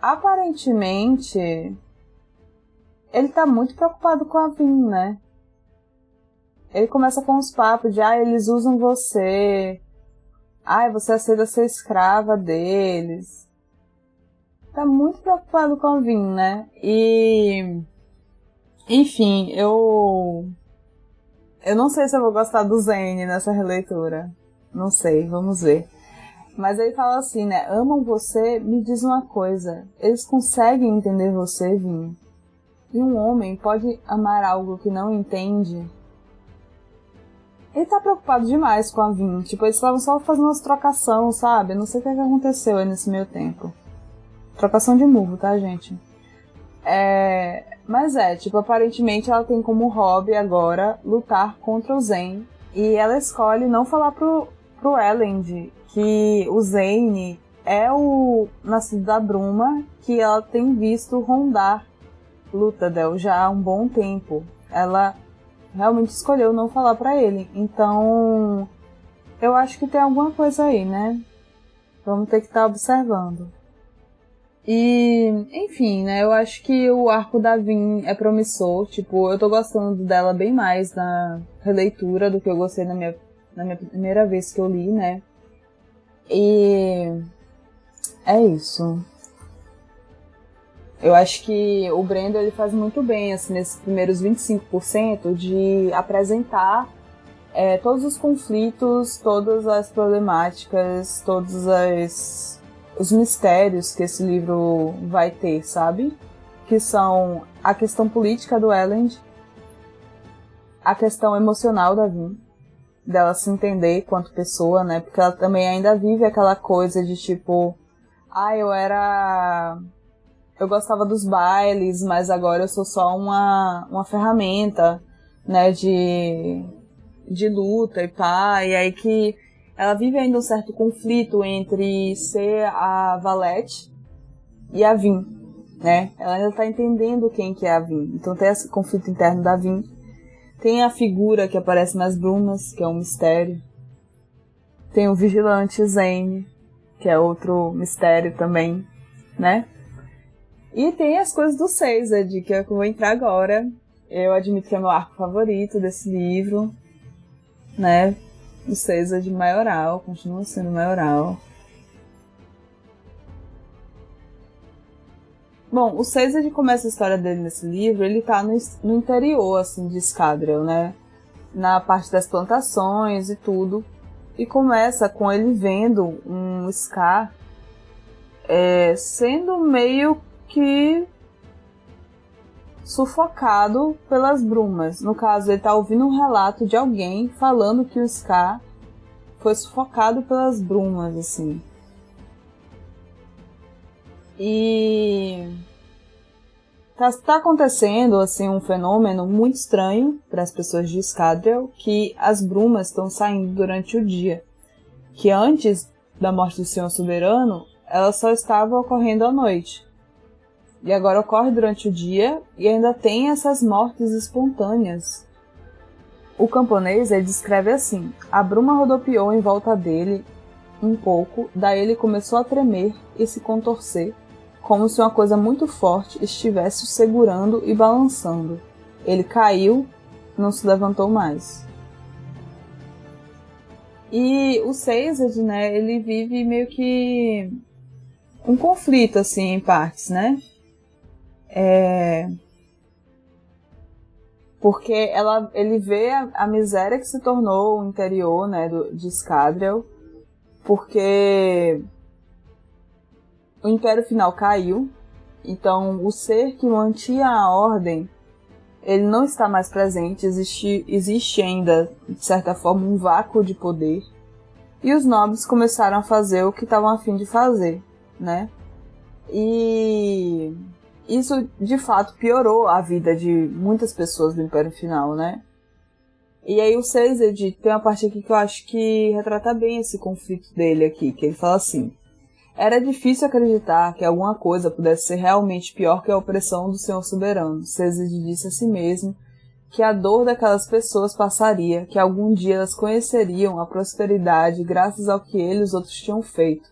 Aparentemente... Ele tá muito preocupado com a Vin, né? Ele começa com uns papos de... eles usam você... você aceita ser escrava deles... Tá muito preocupado com a Vin, né? E... Enfim, eu não sei se eu vou gostar do Zane nessa releitura. Não sei, vamos ver. Mas ele fala assim, né? Amam você? Me diz uma coisa. Eles conseguem entender você, Vin? E um homem pode amar algo que não entende? Ele tá preocupado demais com a Vin. Tipo, eles estavam só fazendo umas trocação, sabe? Eu não sei o que aconteceu aí nesse meio tempo. Trocação de murro, tá, gente? Mas tipo, aparentemente ela tem como hobby agora lutar contra o Zane. E ela escolhe não falar pro Elend que o Zane é o nascido da Bruma que ela tem visto rondar Luthadel já há um bom tempo. Ela realmente escolheu não falar pra ele. Então, eu acho que tem alguma coisa aí, né? Vamos ter que estar observando. E, enfim, né, eu acho que o arco da Vin é promissor, tipo, eu tô gostando dela bem mais na releitura do que eu gostei na minha primeira vez que eu li, né, e é isso. Eu acho que o Brandon, ele faz muito bem, assim, nesses primeiros 25% de apresentar todos os conflitos, todas as problemáticas, os mistérios que esse livro vai ter, sabe? Que são a questão política do Elend, a questão emocional da Vin, dela se entender quanto pessoa, né? Porque ela também ainda vive aquela coisa de tipo, eu gostava dos bailes, mas agora eu sou só uma ferramenta, né, de luta e pá, e aí que ela vive ainda um certo conflito entre ser a Valete e a Vin, né? Ela ainda tá entendendo quem que é a Vin. Então tem esse conflito interno da Vin. Tem a figura que aparece nas brumas, que é um mistério. Tem o vigilante Zane, que é outro mistério também, né? E tem as coisas do Sazed, que eu vou entrar agora. Eu admito que é meu arco favorito desse livro, né? O Sazed maioral, continua sendo maioral. Bom, o Sazed começa a história dele nesse livro, ele tá no interior, assim, de Scadrial, né? Na parte das plantações e tudo. E começa com ele vendo um Scar sendo meio que sufocado pelas brumas. No caso, ele tá ouvindo um relato de alguém falando que o Scar foi sufocado pelas brumas, assim. E tá acontecendo assim um fenômeno muito estranho para as pessoas de Scadrial, que as brumas estão saindo durante o dia, que antes da morte do Senhor Soberano, ela só estava ocorrendo à noite. E agora ocorre durante o dia e ainda tem essas mortes espontâneas. O camponês ele descreve assim: a bruma rodopiou em volta dele um pouco, daí ele começou a tremer e se contorcer, como se uma coisa muito forte estivesse o segurando e balançando. Ele caiu, não se levantou mais. E o Sazed, né, ele vive meio que um conflito, assim, em partes, né? Porque ele vê a miséria que se tornou o interior, né, de Scadrial, porque o Império Final caiu, então o ser que mantinha a ordem, ele não está mais presente, existe ainda, de certa forma, um vácuo de poder, e os nobres começaram a fazer o que estavam a fim de fazer, né? E isso, de fato, piorou a vida de muitas pessoas do Império Final, né? E aí o Sazed tem uma parte aqui que eu acho que retrata bem esse conflito dele aqui, que ele fala assim: era difícil acreditar que alguma coisa pudesse ser realmente pior que a opressão do Senhor Soberano. Sazed disse a si mesmo que a dor daquelas pessoas passaria, que algum dia elas conheceriam a prosperidade graças ao que ele e os outros tinham feito.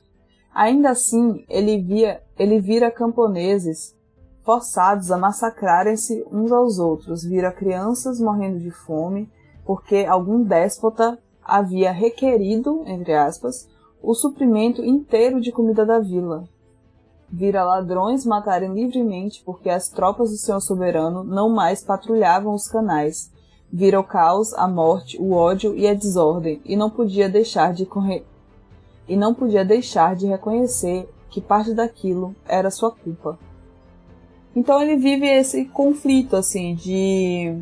Ainda assim, ele vira camponeses forçados a massacrarem-se uns aos outros, vira crianças morrendo de fome, porque algum déspota havia requerido, entre aspas, o suprimento inteiro de comida da vila. Vira ladrões matarem livremente porque as tropas do Senhor Soberano não mais patrulhavam os canais. Vira o caos, a morte, o ódio e a desordem, e não podia deixar de reconhecer que parte daquilo era sua culpa. Então ele vive esse conflito, assim, de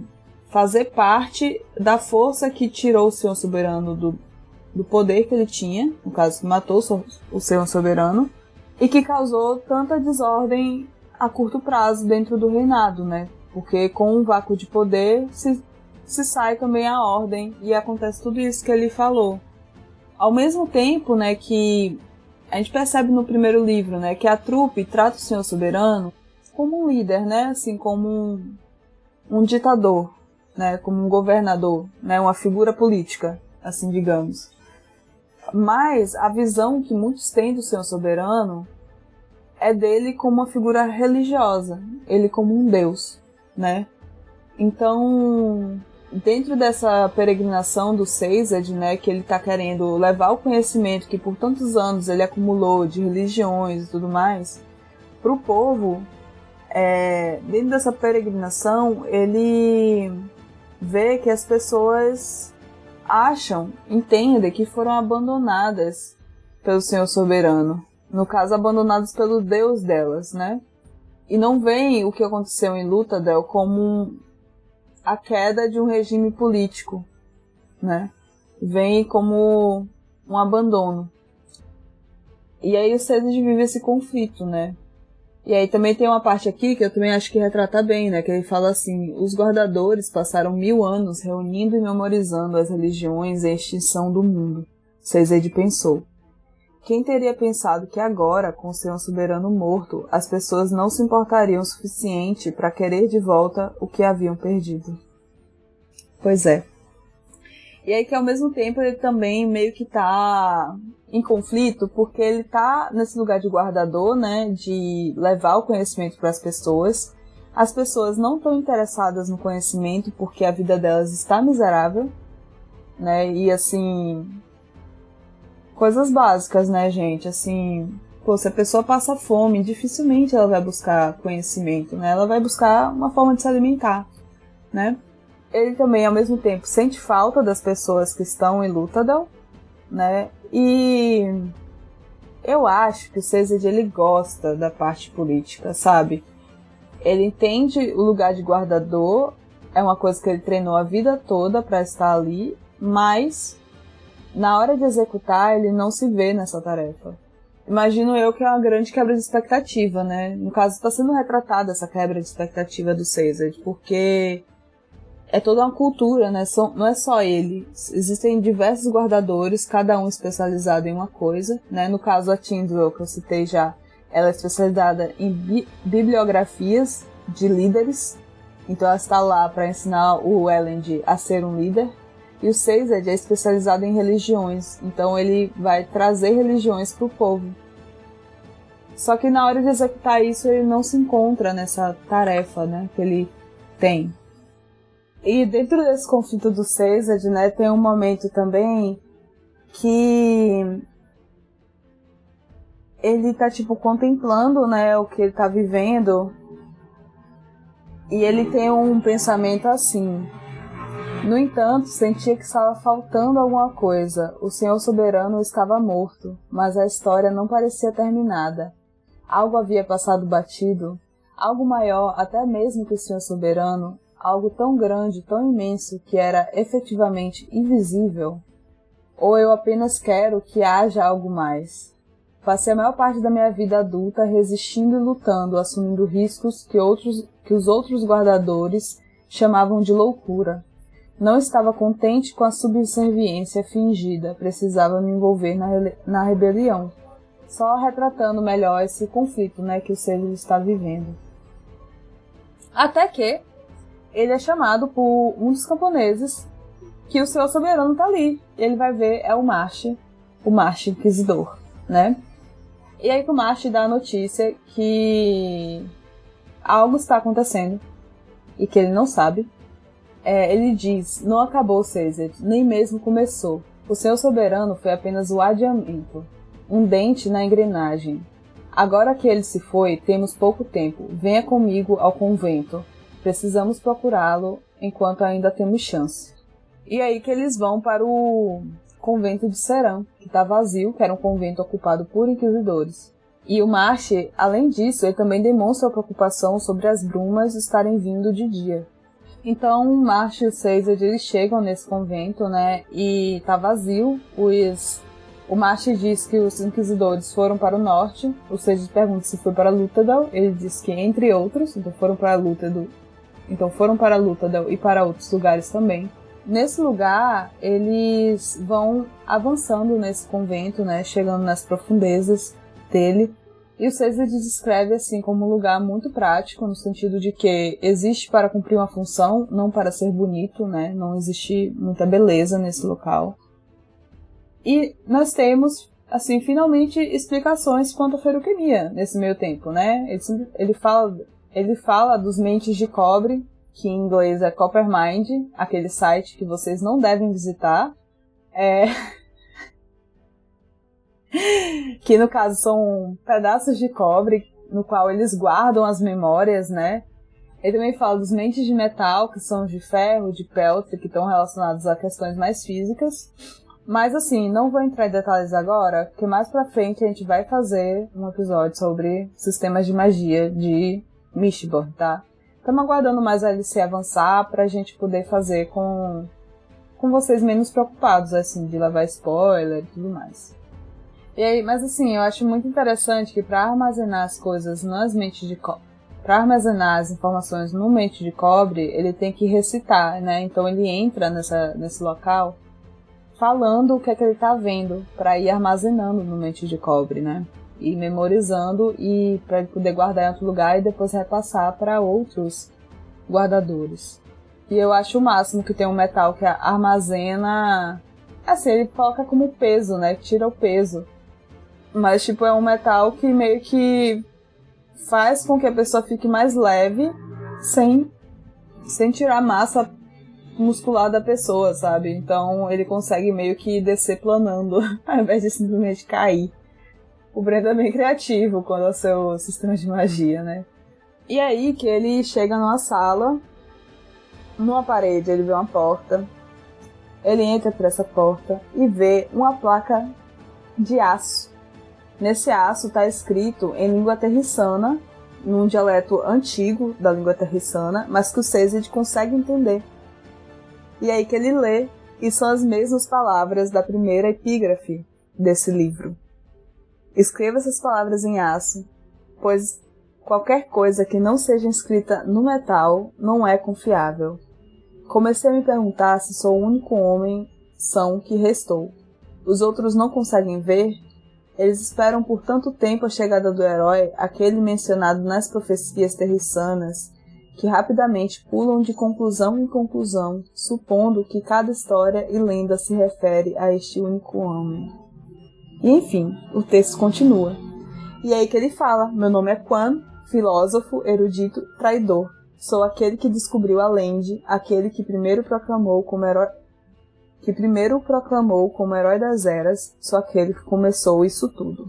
fazer parte da força que tirou o Senhor Soberano do poder que ele tinha, no caso que matou o Senhor Soberano, e que causou tanta desordem a curto prazo dentro do reinado, né? Porque com um vácuo de poder se sai também a ordem e acontece tudo isso que ele falou. Ao mesmo tempo, né, que a gente percebe no primeiro livro, né, que a trupe trata o Senhor Soberano como um líder, né, assim, como um ditador, né, como um governador, né, uma figura política, assim, digamos. Mas a visão que muitos têm do Senhor Soberano é dele como uma figura religiosa, ele como um deus, né? Então, dentro dessa peregrinação do Sazed, né, que ele está querendo levar o conhecimento que por tantos anos ele acumulou de religiões e tudo mais, para o povo, dentro dessa peregrinação, ele vê que as pessoas entendem que foram abandonadas pelo Senhor Soberano. No caso, abandonadas pelo Deus delas, né? E não veem o que aconteceu em Luthadel como a queda de um regime político, né? Vem como um abandono. E aí o Sazed vive esse conflito, né? E aí também tem uma parte aqui que eu também acho que retrata bem, né? Que ele fala assim: os guardadores passaram 1000 anos reunindo e memorizando as religiões e a extinção do mundo. Sazed pensou: quem teria pensado que agora, com o Senhor Soberano morto, as pessoas não se importariam o suficiente para querer de volta o que haviam perdido? Pois é. E aí que ao mesmo tempo ele também meio que tá em conflito, porque ele tá nesse lugar de guardador, né, de levar o conhecimento para as pessoas. As pessoas não estão interessadas no conhecimento porque a vida delas está miserável, né, e assim, coisas básicas, né, gente, assim, pô, se a pessoa passa fome, dificilmente ela vai buscar conhecimento, né, ela vai buscar uma forma de se alimentar, né. Ele também, ao mesmo tempo, sente falta das pessoas que estão em Luthadel, né? E eu acho que o Sazed, ele gosta da parte política, sabe? Ele entende o lugar de guardador, é uma coisa que ele treinou a vida toda para estar ali, mas na hora de executar, ele não se vê nessa tarefa. imagino eu que é uma grande quebra de expectativa, né? No caso, está sendo retratada essa quebra de expectativa do Sazed, porque é toda uma cultura, né? Não é só ele. Existem diversos guardadores, cada um especializado em uma coisa, né? No caso, a Tyndall, que eu citei já, ela é especializada em bibliografias de líderes. Então ela está lá para ensinar o Elend a ser um líder. E o Sazed é especializado em religiões. Então ele vai trazer religiões para o povo. Só que na hora de executar isso, ele não se encontra nessa tarefa, né, que ele tem. E dentro desse conflito do Sazed, né, tem um momento também que ele tá, tipo, contemplando, né, o que ele tá vivendo, e ele tem um pensamento assim: no entanto, sentia que estava faltando alguma coisa. O Senhor Soberano estava morto, mas a história não parecia terminada. Algo havia passado batido, algo maior até mesmo que o Senhor Soberano, algo tão grande, tão imenso, que era efetivamente invisível? Ou eu apenas quero que haja algo mais? Passei a maior parte da minha vida adulta resistindo e lutando, assumindo riscos que os outros guardadores chamavam de loucura. Não estava contente com a subserviência fingida, precisava me envolver na rebelião. Só retratando melhor esse conflito, né, que o Sazed está vivendo. Até que ele é chamado por um dos camponeses, que o Senhor Soberano está ali. Ele vai ver, é o Marsh Inquisidor, né? E aí que o Marsh dá a notícia que algo está acontecendo e que ele não sabe. Ele diz: não acabou, Sazed, nem mesmo começou. O Senhor Soberano foi apenas o adiamento, um dente na engrenagem. Agora que ele se foi, temos pouco tempo. Venha comigo ao convento. Precisamos procurá-lo enquanto ainda temos chance. E aí que eles vão para o convento de Seram, que está vazio, que era um convento ocupado por inquisidores. E o Marsh, além disso, ele também demonstra a preocupação sobre as brumas estarem vindo de dia. Então, o Marsh e o Sazed, eles chegam nesse convento, né, e tá vazio. O Marsh diz que os inquisidores foram para o norte. O Sazed pergunta se foi para Luthadel. Ele diz que, entre outros, foram para Luthadel e para outros lugares também. Nesse lugar, eles vão avançando nesse convento, né, chegando nas profundezas dele. E o Sazed descreve assim como um lugar muito prático, no sentido de que existe para cumprir uma função, não para ser bonito, né? Não existe muita beleza nesse local. E nós temos, assim, finalmente explicações quanto à feruquimia nesse meio tempo, né? Ele fala dos mentes de cobre, que em inglês é Coppermind, aquele site que vocês não devem visitar. Que no caso são pedaços de cobre no qual eles guardam as memórias, né? Ele também fala dos mentes de metal, que são de ferro, de peltre, que estão relacionados a questões mais físicas. Mas assim, não vou entrar em detalhes agora, porque mais pra frente a gente vai fazer um episódio sobre sistemas de magia de Mistborn, tá? Estamos aguardando mais a LC avançar pra gente poder fazer com vocês menos preocupados, assim, de levar spoiler e tudo mais. E aí, mas assim, eu acho muito interessante que para armazenar as coisas nas mentes de cobre, para armazenar as informações no mente de cobre, ele tem que recitar, né? Então ele entra nesse local falando o que é que ele tá vendo, para ir armazenando no mente de cobre, né? E memorizando, e para ele poder guardar em outro lugar e depois repassar para outros guardadores. E eu acho o máximo que tem um metal que armazena, assim, ele coloca como peso, né? Tira o peso. Mas, tipo, é um metal que meio que faz com que a pessoa fique mais leve sem tirar a massa muscular da pessoa, sabe? Então, ele consegue meio que descer planando, ao invés de simplesmente cair. O Brendo é bem criativo quando é o seu sistema de magia, né? E aí que ele chega numa sala, numa parede ele vê uma porta, ele entra por essa porta e vê uma placa de aço. Nesse aço está escrito em língua terrissana, num dialeto antigo da língua terrissana, mas que o Sazed consegue entender. E aí que ele lê, e são as mesmas palavras da primeira epígrafe desse livro. Escreva essas palavras em aço, pois qualquer coisa que não seja escrita no metal não é confiável. Comecei a me perguntar se sou o único homem são que restou. Os outros não conseguem ver? Eles esperam por tanto tempo a chegada do herói, aquele mencionado nas profecias terrissanas, que rapidamente pulam de conclusão em conclusão, supondo que cada história e lenda se refere a este único homem. E enfim, o texto continua. E é aí que ele fala: meu nome é Quan, filósofo, erudito, traidor. Sou aquele que descobriu a lende, aquele que primeiro proclamou como herói das eras, sou aquele que começou isso tudo.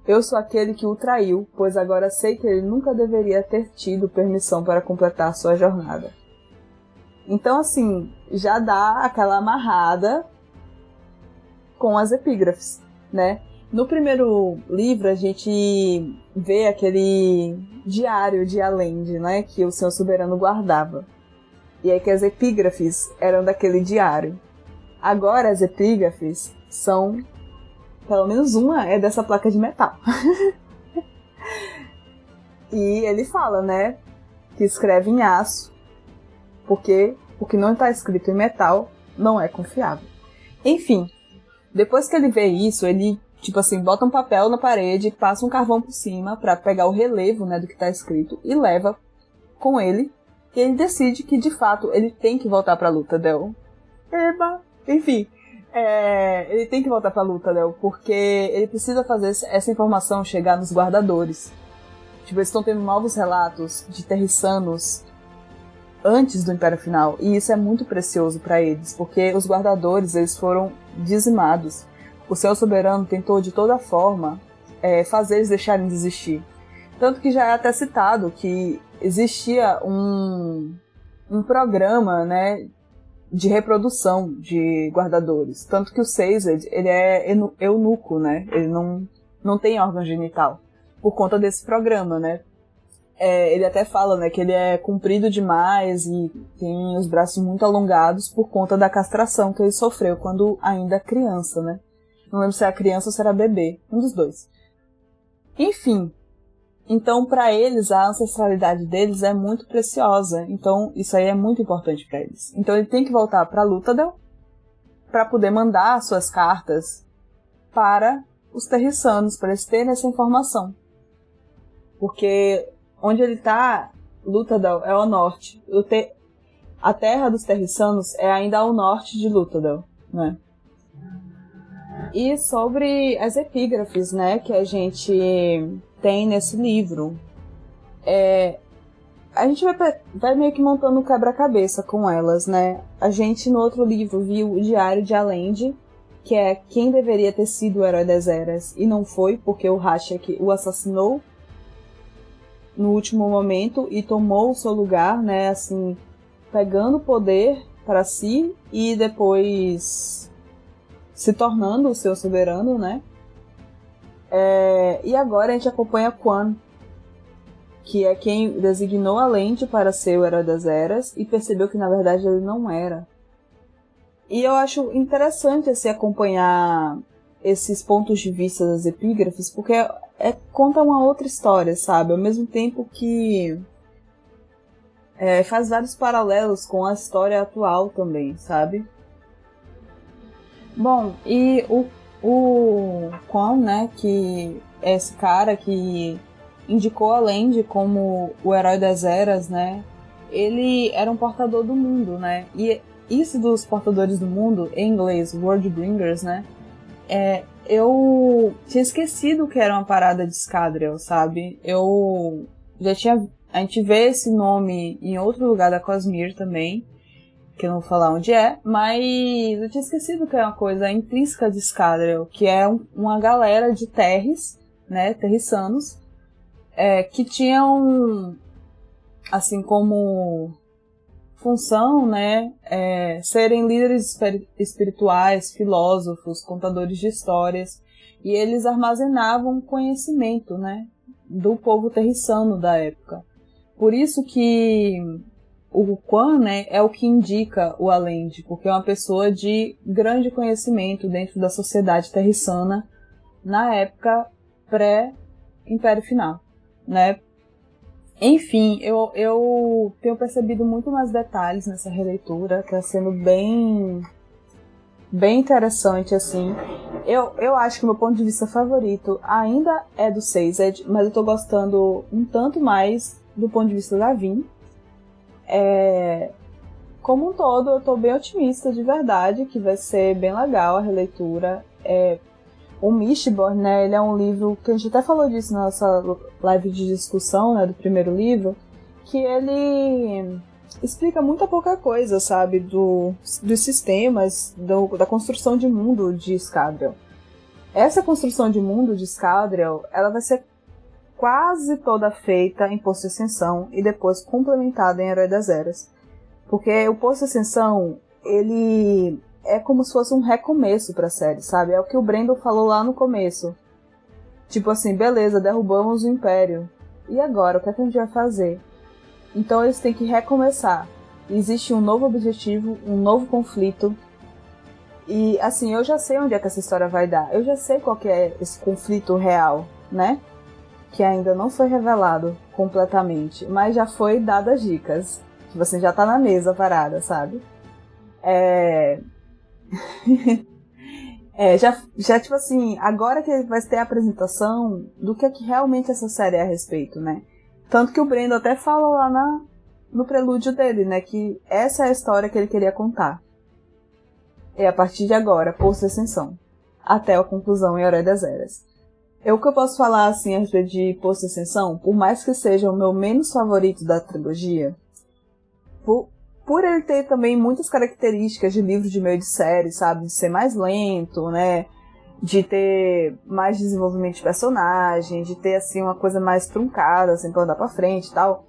Eu sou aquele que o traiu, pois agora sei que ele nunca deveria ter tido permissão para completar sua jornada. Então, assim, já dá aquela amarrada com as epígrafes, né? No primeiro livro, a gente vê aquele diário de Allende, né? Que o Senhor Soberano guardava. E aí que as epígrafes eram daquele diário. Agora as epígrafes são, pelo menos uma é dessa placa de metal. E ele fala, né, que escreve em aço, porque o que não está escrito em metal não é confiável. Enfim, depois que ele vê isso, ele, tipo assim, bota um papel na parede, passa um carvão por cima para pegar o relevo, né, do que está escrito e leva com ele. E ele decide que, de fato, ele tem que voltar pra Luthadel. Eba! Enfim, ele tem que voltar pra Luthadel, porque ele precisa fazer essa informação chegar nos guardadores. Tipo, eles estão tendo novos relatos de terrissanos antes do Império Final, e isso é muito precioso pra eles, porque os guardadores, eles foram dizimados. O Senhor Soberano tentou, de toda forma, fazer eles deixarem de existir. Tanto que já é até citado que existia um programa, né, de reprodução de guardadores. Tanto que o Sazed, ele é eunuco, né? Ele não tem órgão genital. Por conta desse programa, né? Ele até fala, né, que ele é comprido demais e tem os braços muito alongados por conta da castração que ele sofreu quando ainda criança, né? Não lembro se era criança ou se era bebê. Um dos dois. Enfim. Então, para eles, a ancestralidade deles é muito preciosa. Então, isso aí é muito importante para eles. Então, ele tem que voltar para Luthadel para poder mandar suas cartas para os terrissanos, para eles terem essa informação. Porque onde ele está, Luthadel é ao norte. A terra dos terrissanos é ainda ao norte de Luthadel, né? E sobre as epígrafes, né, que a gente tem nesse livro, a gente vai meio que montando um quebra-cabeça com elas, né? A gente no outro livro viu o Diário de Allende, que é quem deveria ter sido o herói das eras e não foi, porque o Hashek o assassinou no último momento e tomou o seu lugar, né, assim, pegando o poder para si e depois se tornando o seu soberano, né? E agora a gente acompanha Quan, que é quem designou Allende para ser o herói das eras e percebeu que na verdade ele não era. E eu acho interessante assim, acompanhar esses pontos de vista das epígrafes, porque conta uma outra história, sabe? Ao mesmo tempo que faz vários paralelos com a história atual também, sabe? Bom, e o Quan, né, que é esse cara que indicou Allende como o herói das eras, né, ele era um portador do mundo, né, e isso dos portadores do mundo, em inglês, Worldbringers, né, eu tinha esquecido que era uma parada de Scadrial, sabe, a gente vê esse nome em outro lugar da Cosmere também, que eu não vou falar onde é, mas eu tinha esquecido que é uma coisa intrínseca de Scadrial, que é uma galera de terris, né, terrissanos, que tinham, assim, como função, né, serem líderes espirituais, filósofos, contadores de histórias, e eles armazenavam conhecimento, né, do povo terrissano da época. Por isso que o Quan, né, é o que indica o Allende, porque é uma pessoa de grande conhecimento dentro da sociedade terrissana na época pré-Império Final, né? Enfim, eu tenho percebido muito mais detalhes nessa releitura, que está sendo bem interessante, assim. Eu acho que o meu ponto de vista favorito ainda é do Sazed, mas eu tô gostando um tanto mais do ponto de vista da Vin. Como um todo, eu tô bem otimista, de verdade, que vai ser bem legal a releitura. O Mistborn, né, ele é um livro que a gente até falou disso na nossa live de discussão, né, do primeiro livro, que ele explica muita pouca coisa, sabe, dos sistemas, da construção de mundo de Scadrial. Essa construção de mundo de Scadrial, ela vai ser quase toda feita em Poço de Ascensão e depois complementada em Herói das Eras. Porque o Poço de Ascensão, ele é como se fosse um recomeço pra série, sabe? É o que o Brandon falou lá no começo. Tipo assim, beleza, derrubamos o Império. E agora, o que é que a gente vai fazer? Então eles têm que recomeçar. Existe um novo objetivo, um novo conflito. E assim, eu já sei onde é que essa história vai dar. Eu já sei qual que é esse conflito real, né? Que ainda não foi revelado completamente, mas já foi dadas dicas. Tipo assim, já tá na mesa a parada, sabe? Já tipo assim, agora que vai ter a apresentação do que é que realmente essa série é a respeito, né? Tanto que o Brandon até fala lá no prelúdio dele, né? Que essa é a história que ele queria contar. A partir de agora, Poço de Ascensão, até a conclusão em Herói das Eras. O que eu posso falar, assim, a respeito de Poço de Ascensão, por mais que seja o meu menos favorito da trilogia, por ele ter também muitas características de livro de meio de série, sabe? De ser mais lento, né? De ter mais desenvolvimento de personagem, de ter, assim, uma coisa mais truncada, assim, pra andar pra frente e tal.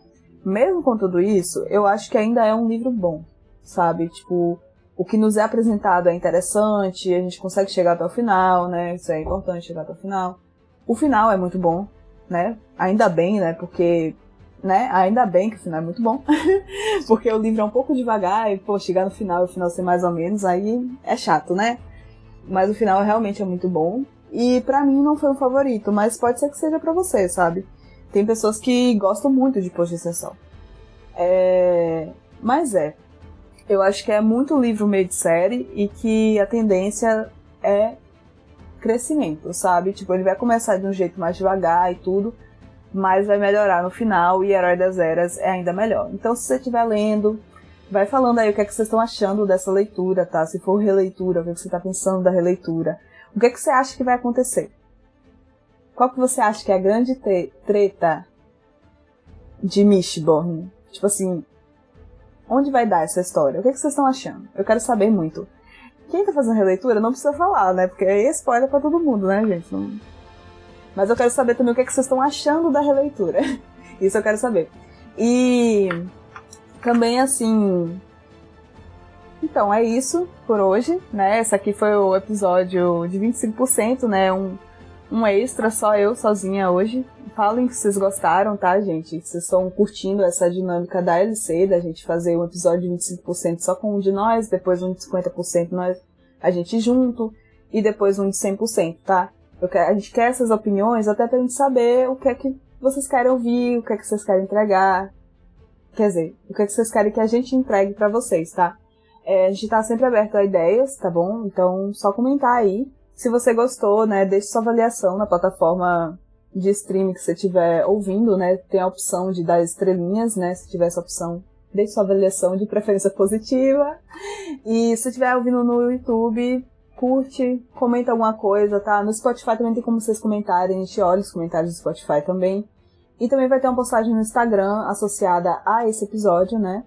Mesmo com tudo isso, eu acho que ainda é um livro bom, sabe? Tipo, o que nos é apresentado é interessante, a gente consegue chegar até o final, né? Isso é importante, chegar até o final. O final é muito bom, né? Ainda bem, né? Porque... né? Ainda bem que o final é muito bom, porque o livro é um pouco devagar e, pô, chegar no final e o final ser mais ou menos, aí é chato, né? Mas o final realmente é muito bom, e pra mim não foi um favorito, mas pode ser que seja pra você, sabe? Tem pessoas que gostam muito de Poço de Ascensão. Mas eu acho que é muito livro meio de série e que a tendência é crescimento, sabe? Tipo, ele vai começar de um jeito mais devagar e tudo, mas vai melhorar no final e Herói das Eras é ainda melhor. Então, se você estiver lendo, vai falando aí o que é que vocês estão achando dessa leitura, tá? Se for releitura, o que é que você está pensando da releitura. O que é que você acha que vai acontecer? Qual que você acha que é a grande treta de Mistborn? Tipo assim, onde vai dar essa história? O que é que vocês estão achando? Eu quero saber muito. Quem tá fazendo releitura não precisa falar, né? Porque é spoiler pra todo mundo, né, gente? Não... Mas eu quero saber também o que é que vocês estão achando da releitura. Isso eu quero saber. E também, assim... Então, é isso por hoje, né? Esse aqui foi o episódio de 25%, né? Um extra, só eu sozinha hoje. Falem que vocês gostaram, tá, gente? Vocês estão curtindo essa dinâmica da LC, da gente fazer um episódio de 25% só com um de nós, depois um de 50% nós, a gente junto, e depois um de 100%, tá? A gente quer essas opiniões até pra gente saber o que é que vocês querem ouvir, o que é que vocês querem entregar. Quer dizer, o que é que vocês querem que a gente entregue pra vocês, tá? A gente tá sempre aberto a ideias, tá bom? Então, só comentar aí. Se você gostou, né, deixe sua avaliação na plataforma de streaming que você estiver ouvindo, né? Tem a opção de dar estrelinhas, né? Se tiver essa opção, deixe sua avaliação de preferência positiva. E se estiver ouvindo no YouTube, curte, comenta alguma coisa, tá? No Spotify também tem como vocês comentarem, a gente olha os comentários do Spotify também. E também vai ter uma postagem no Instagram associada a esse episódio, né?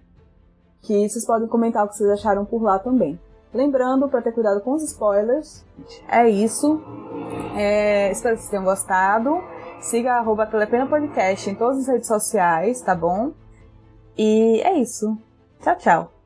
Que vocês podem comentar o que vocês acharam por lá também. Lembrando, para ter cuidado com os spoilers, é isso. Espero que vocês tenham gostado. Siga @TelepenaPodcast em todas as redes sociais, tá bom? E é isso. Tchau, tchau.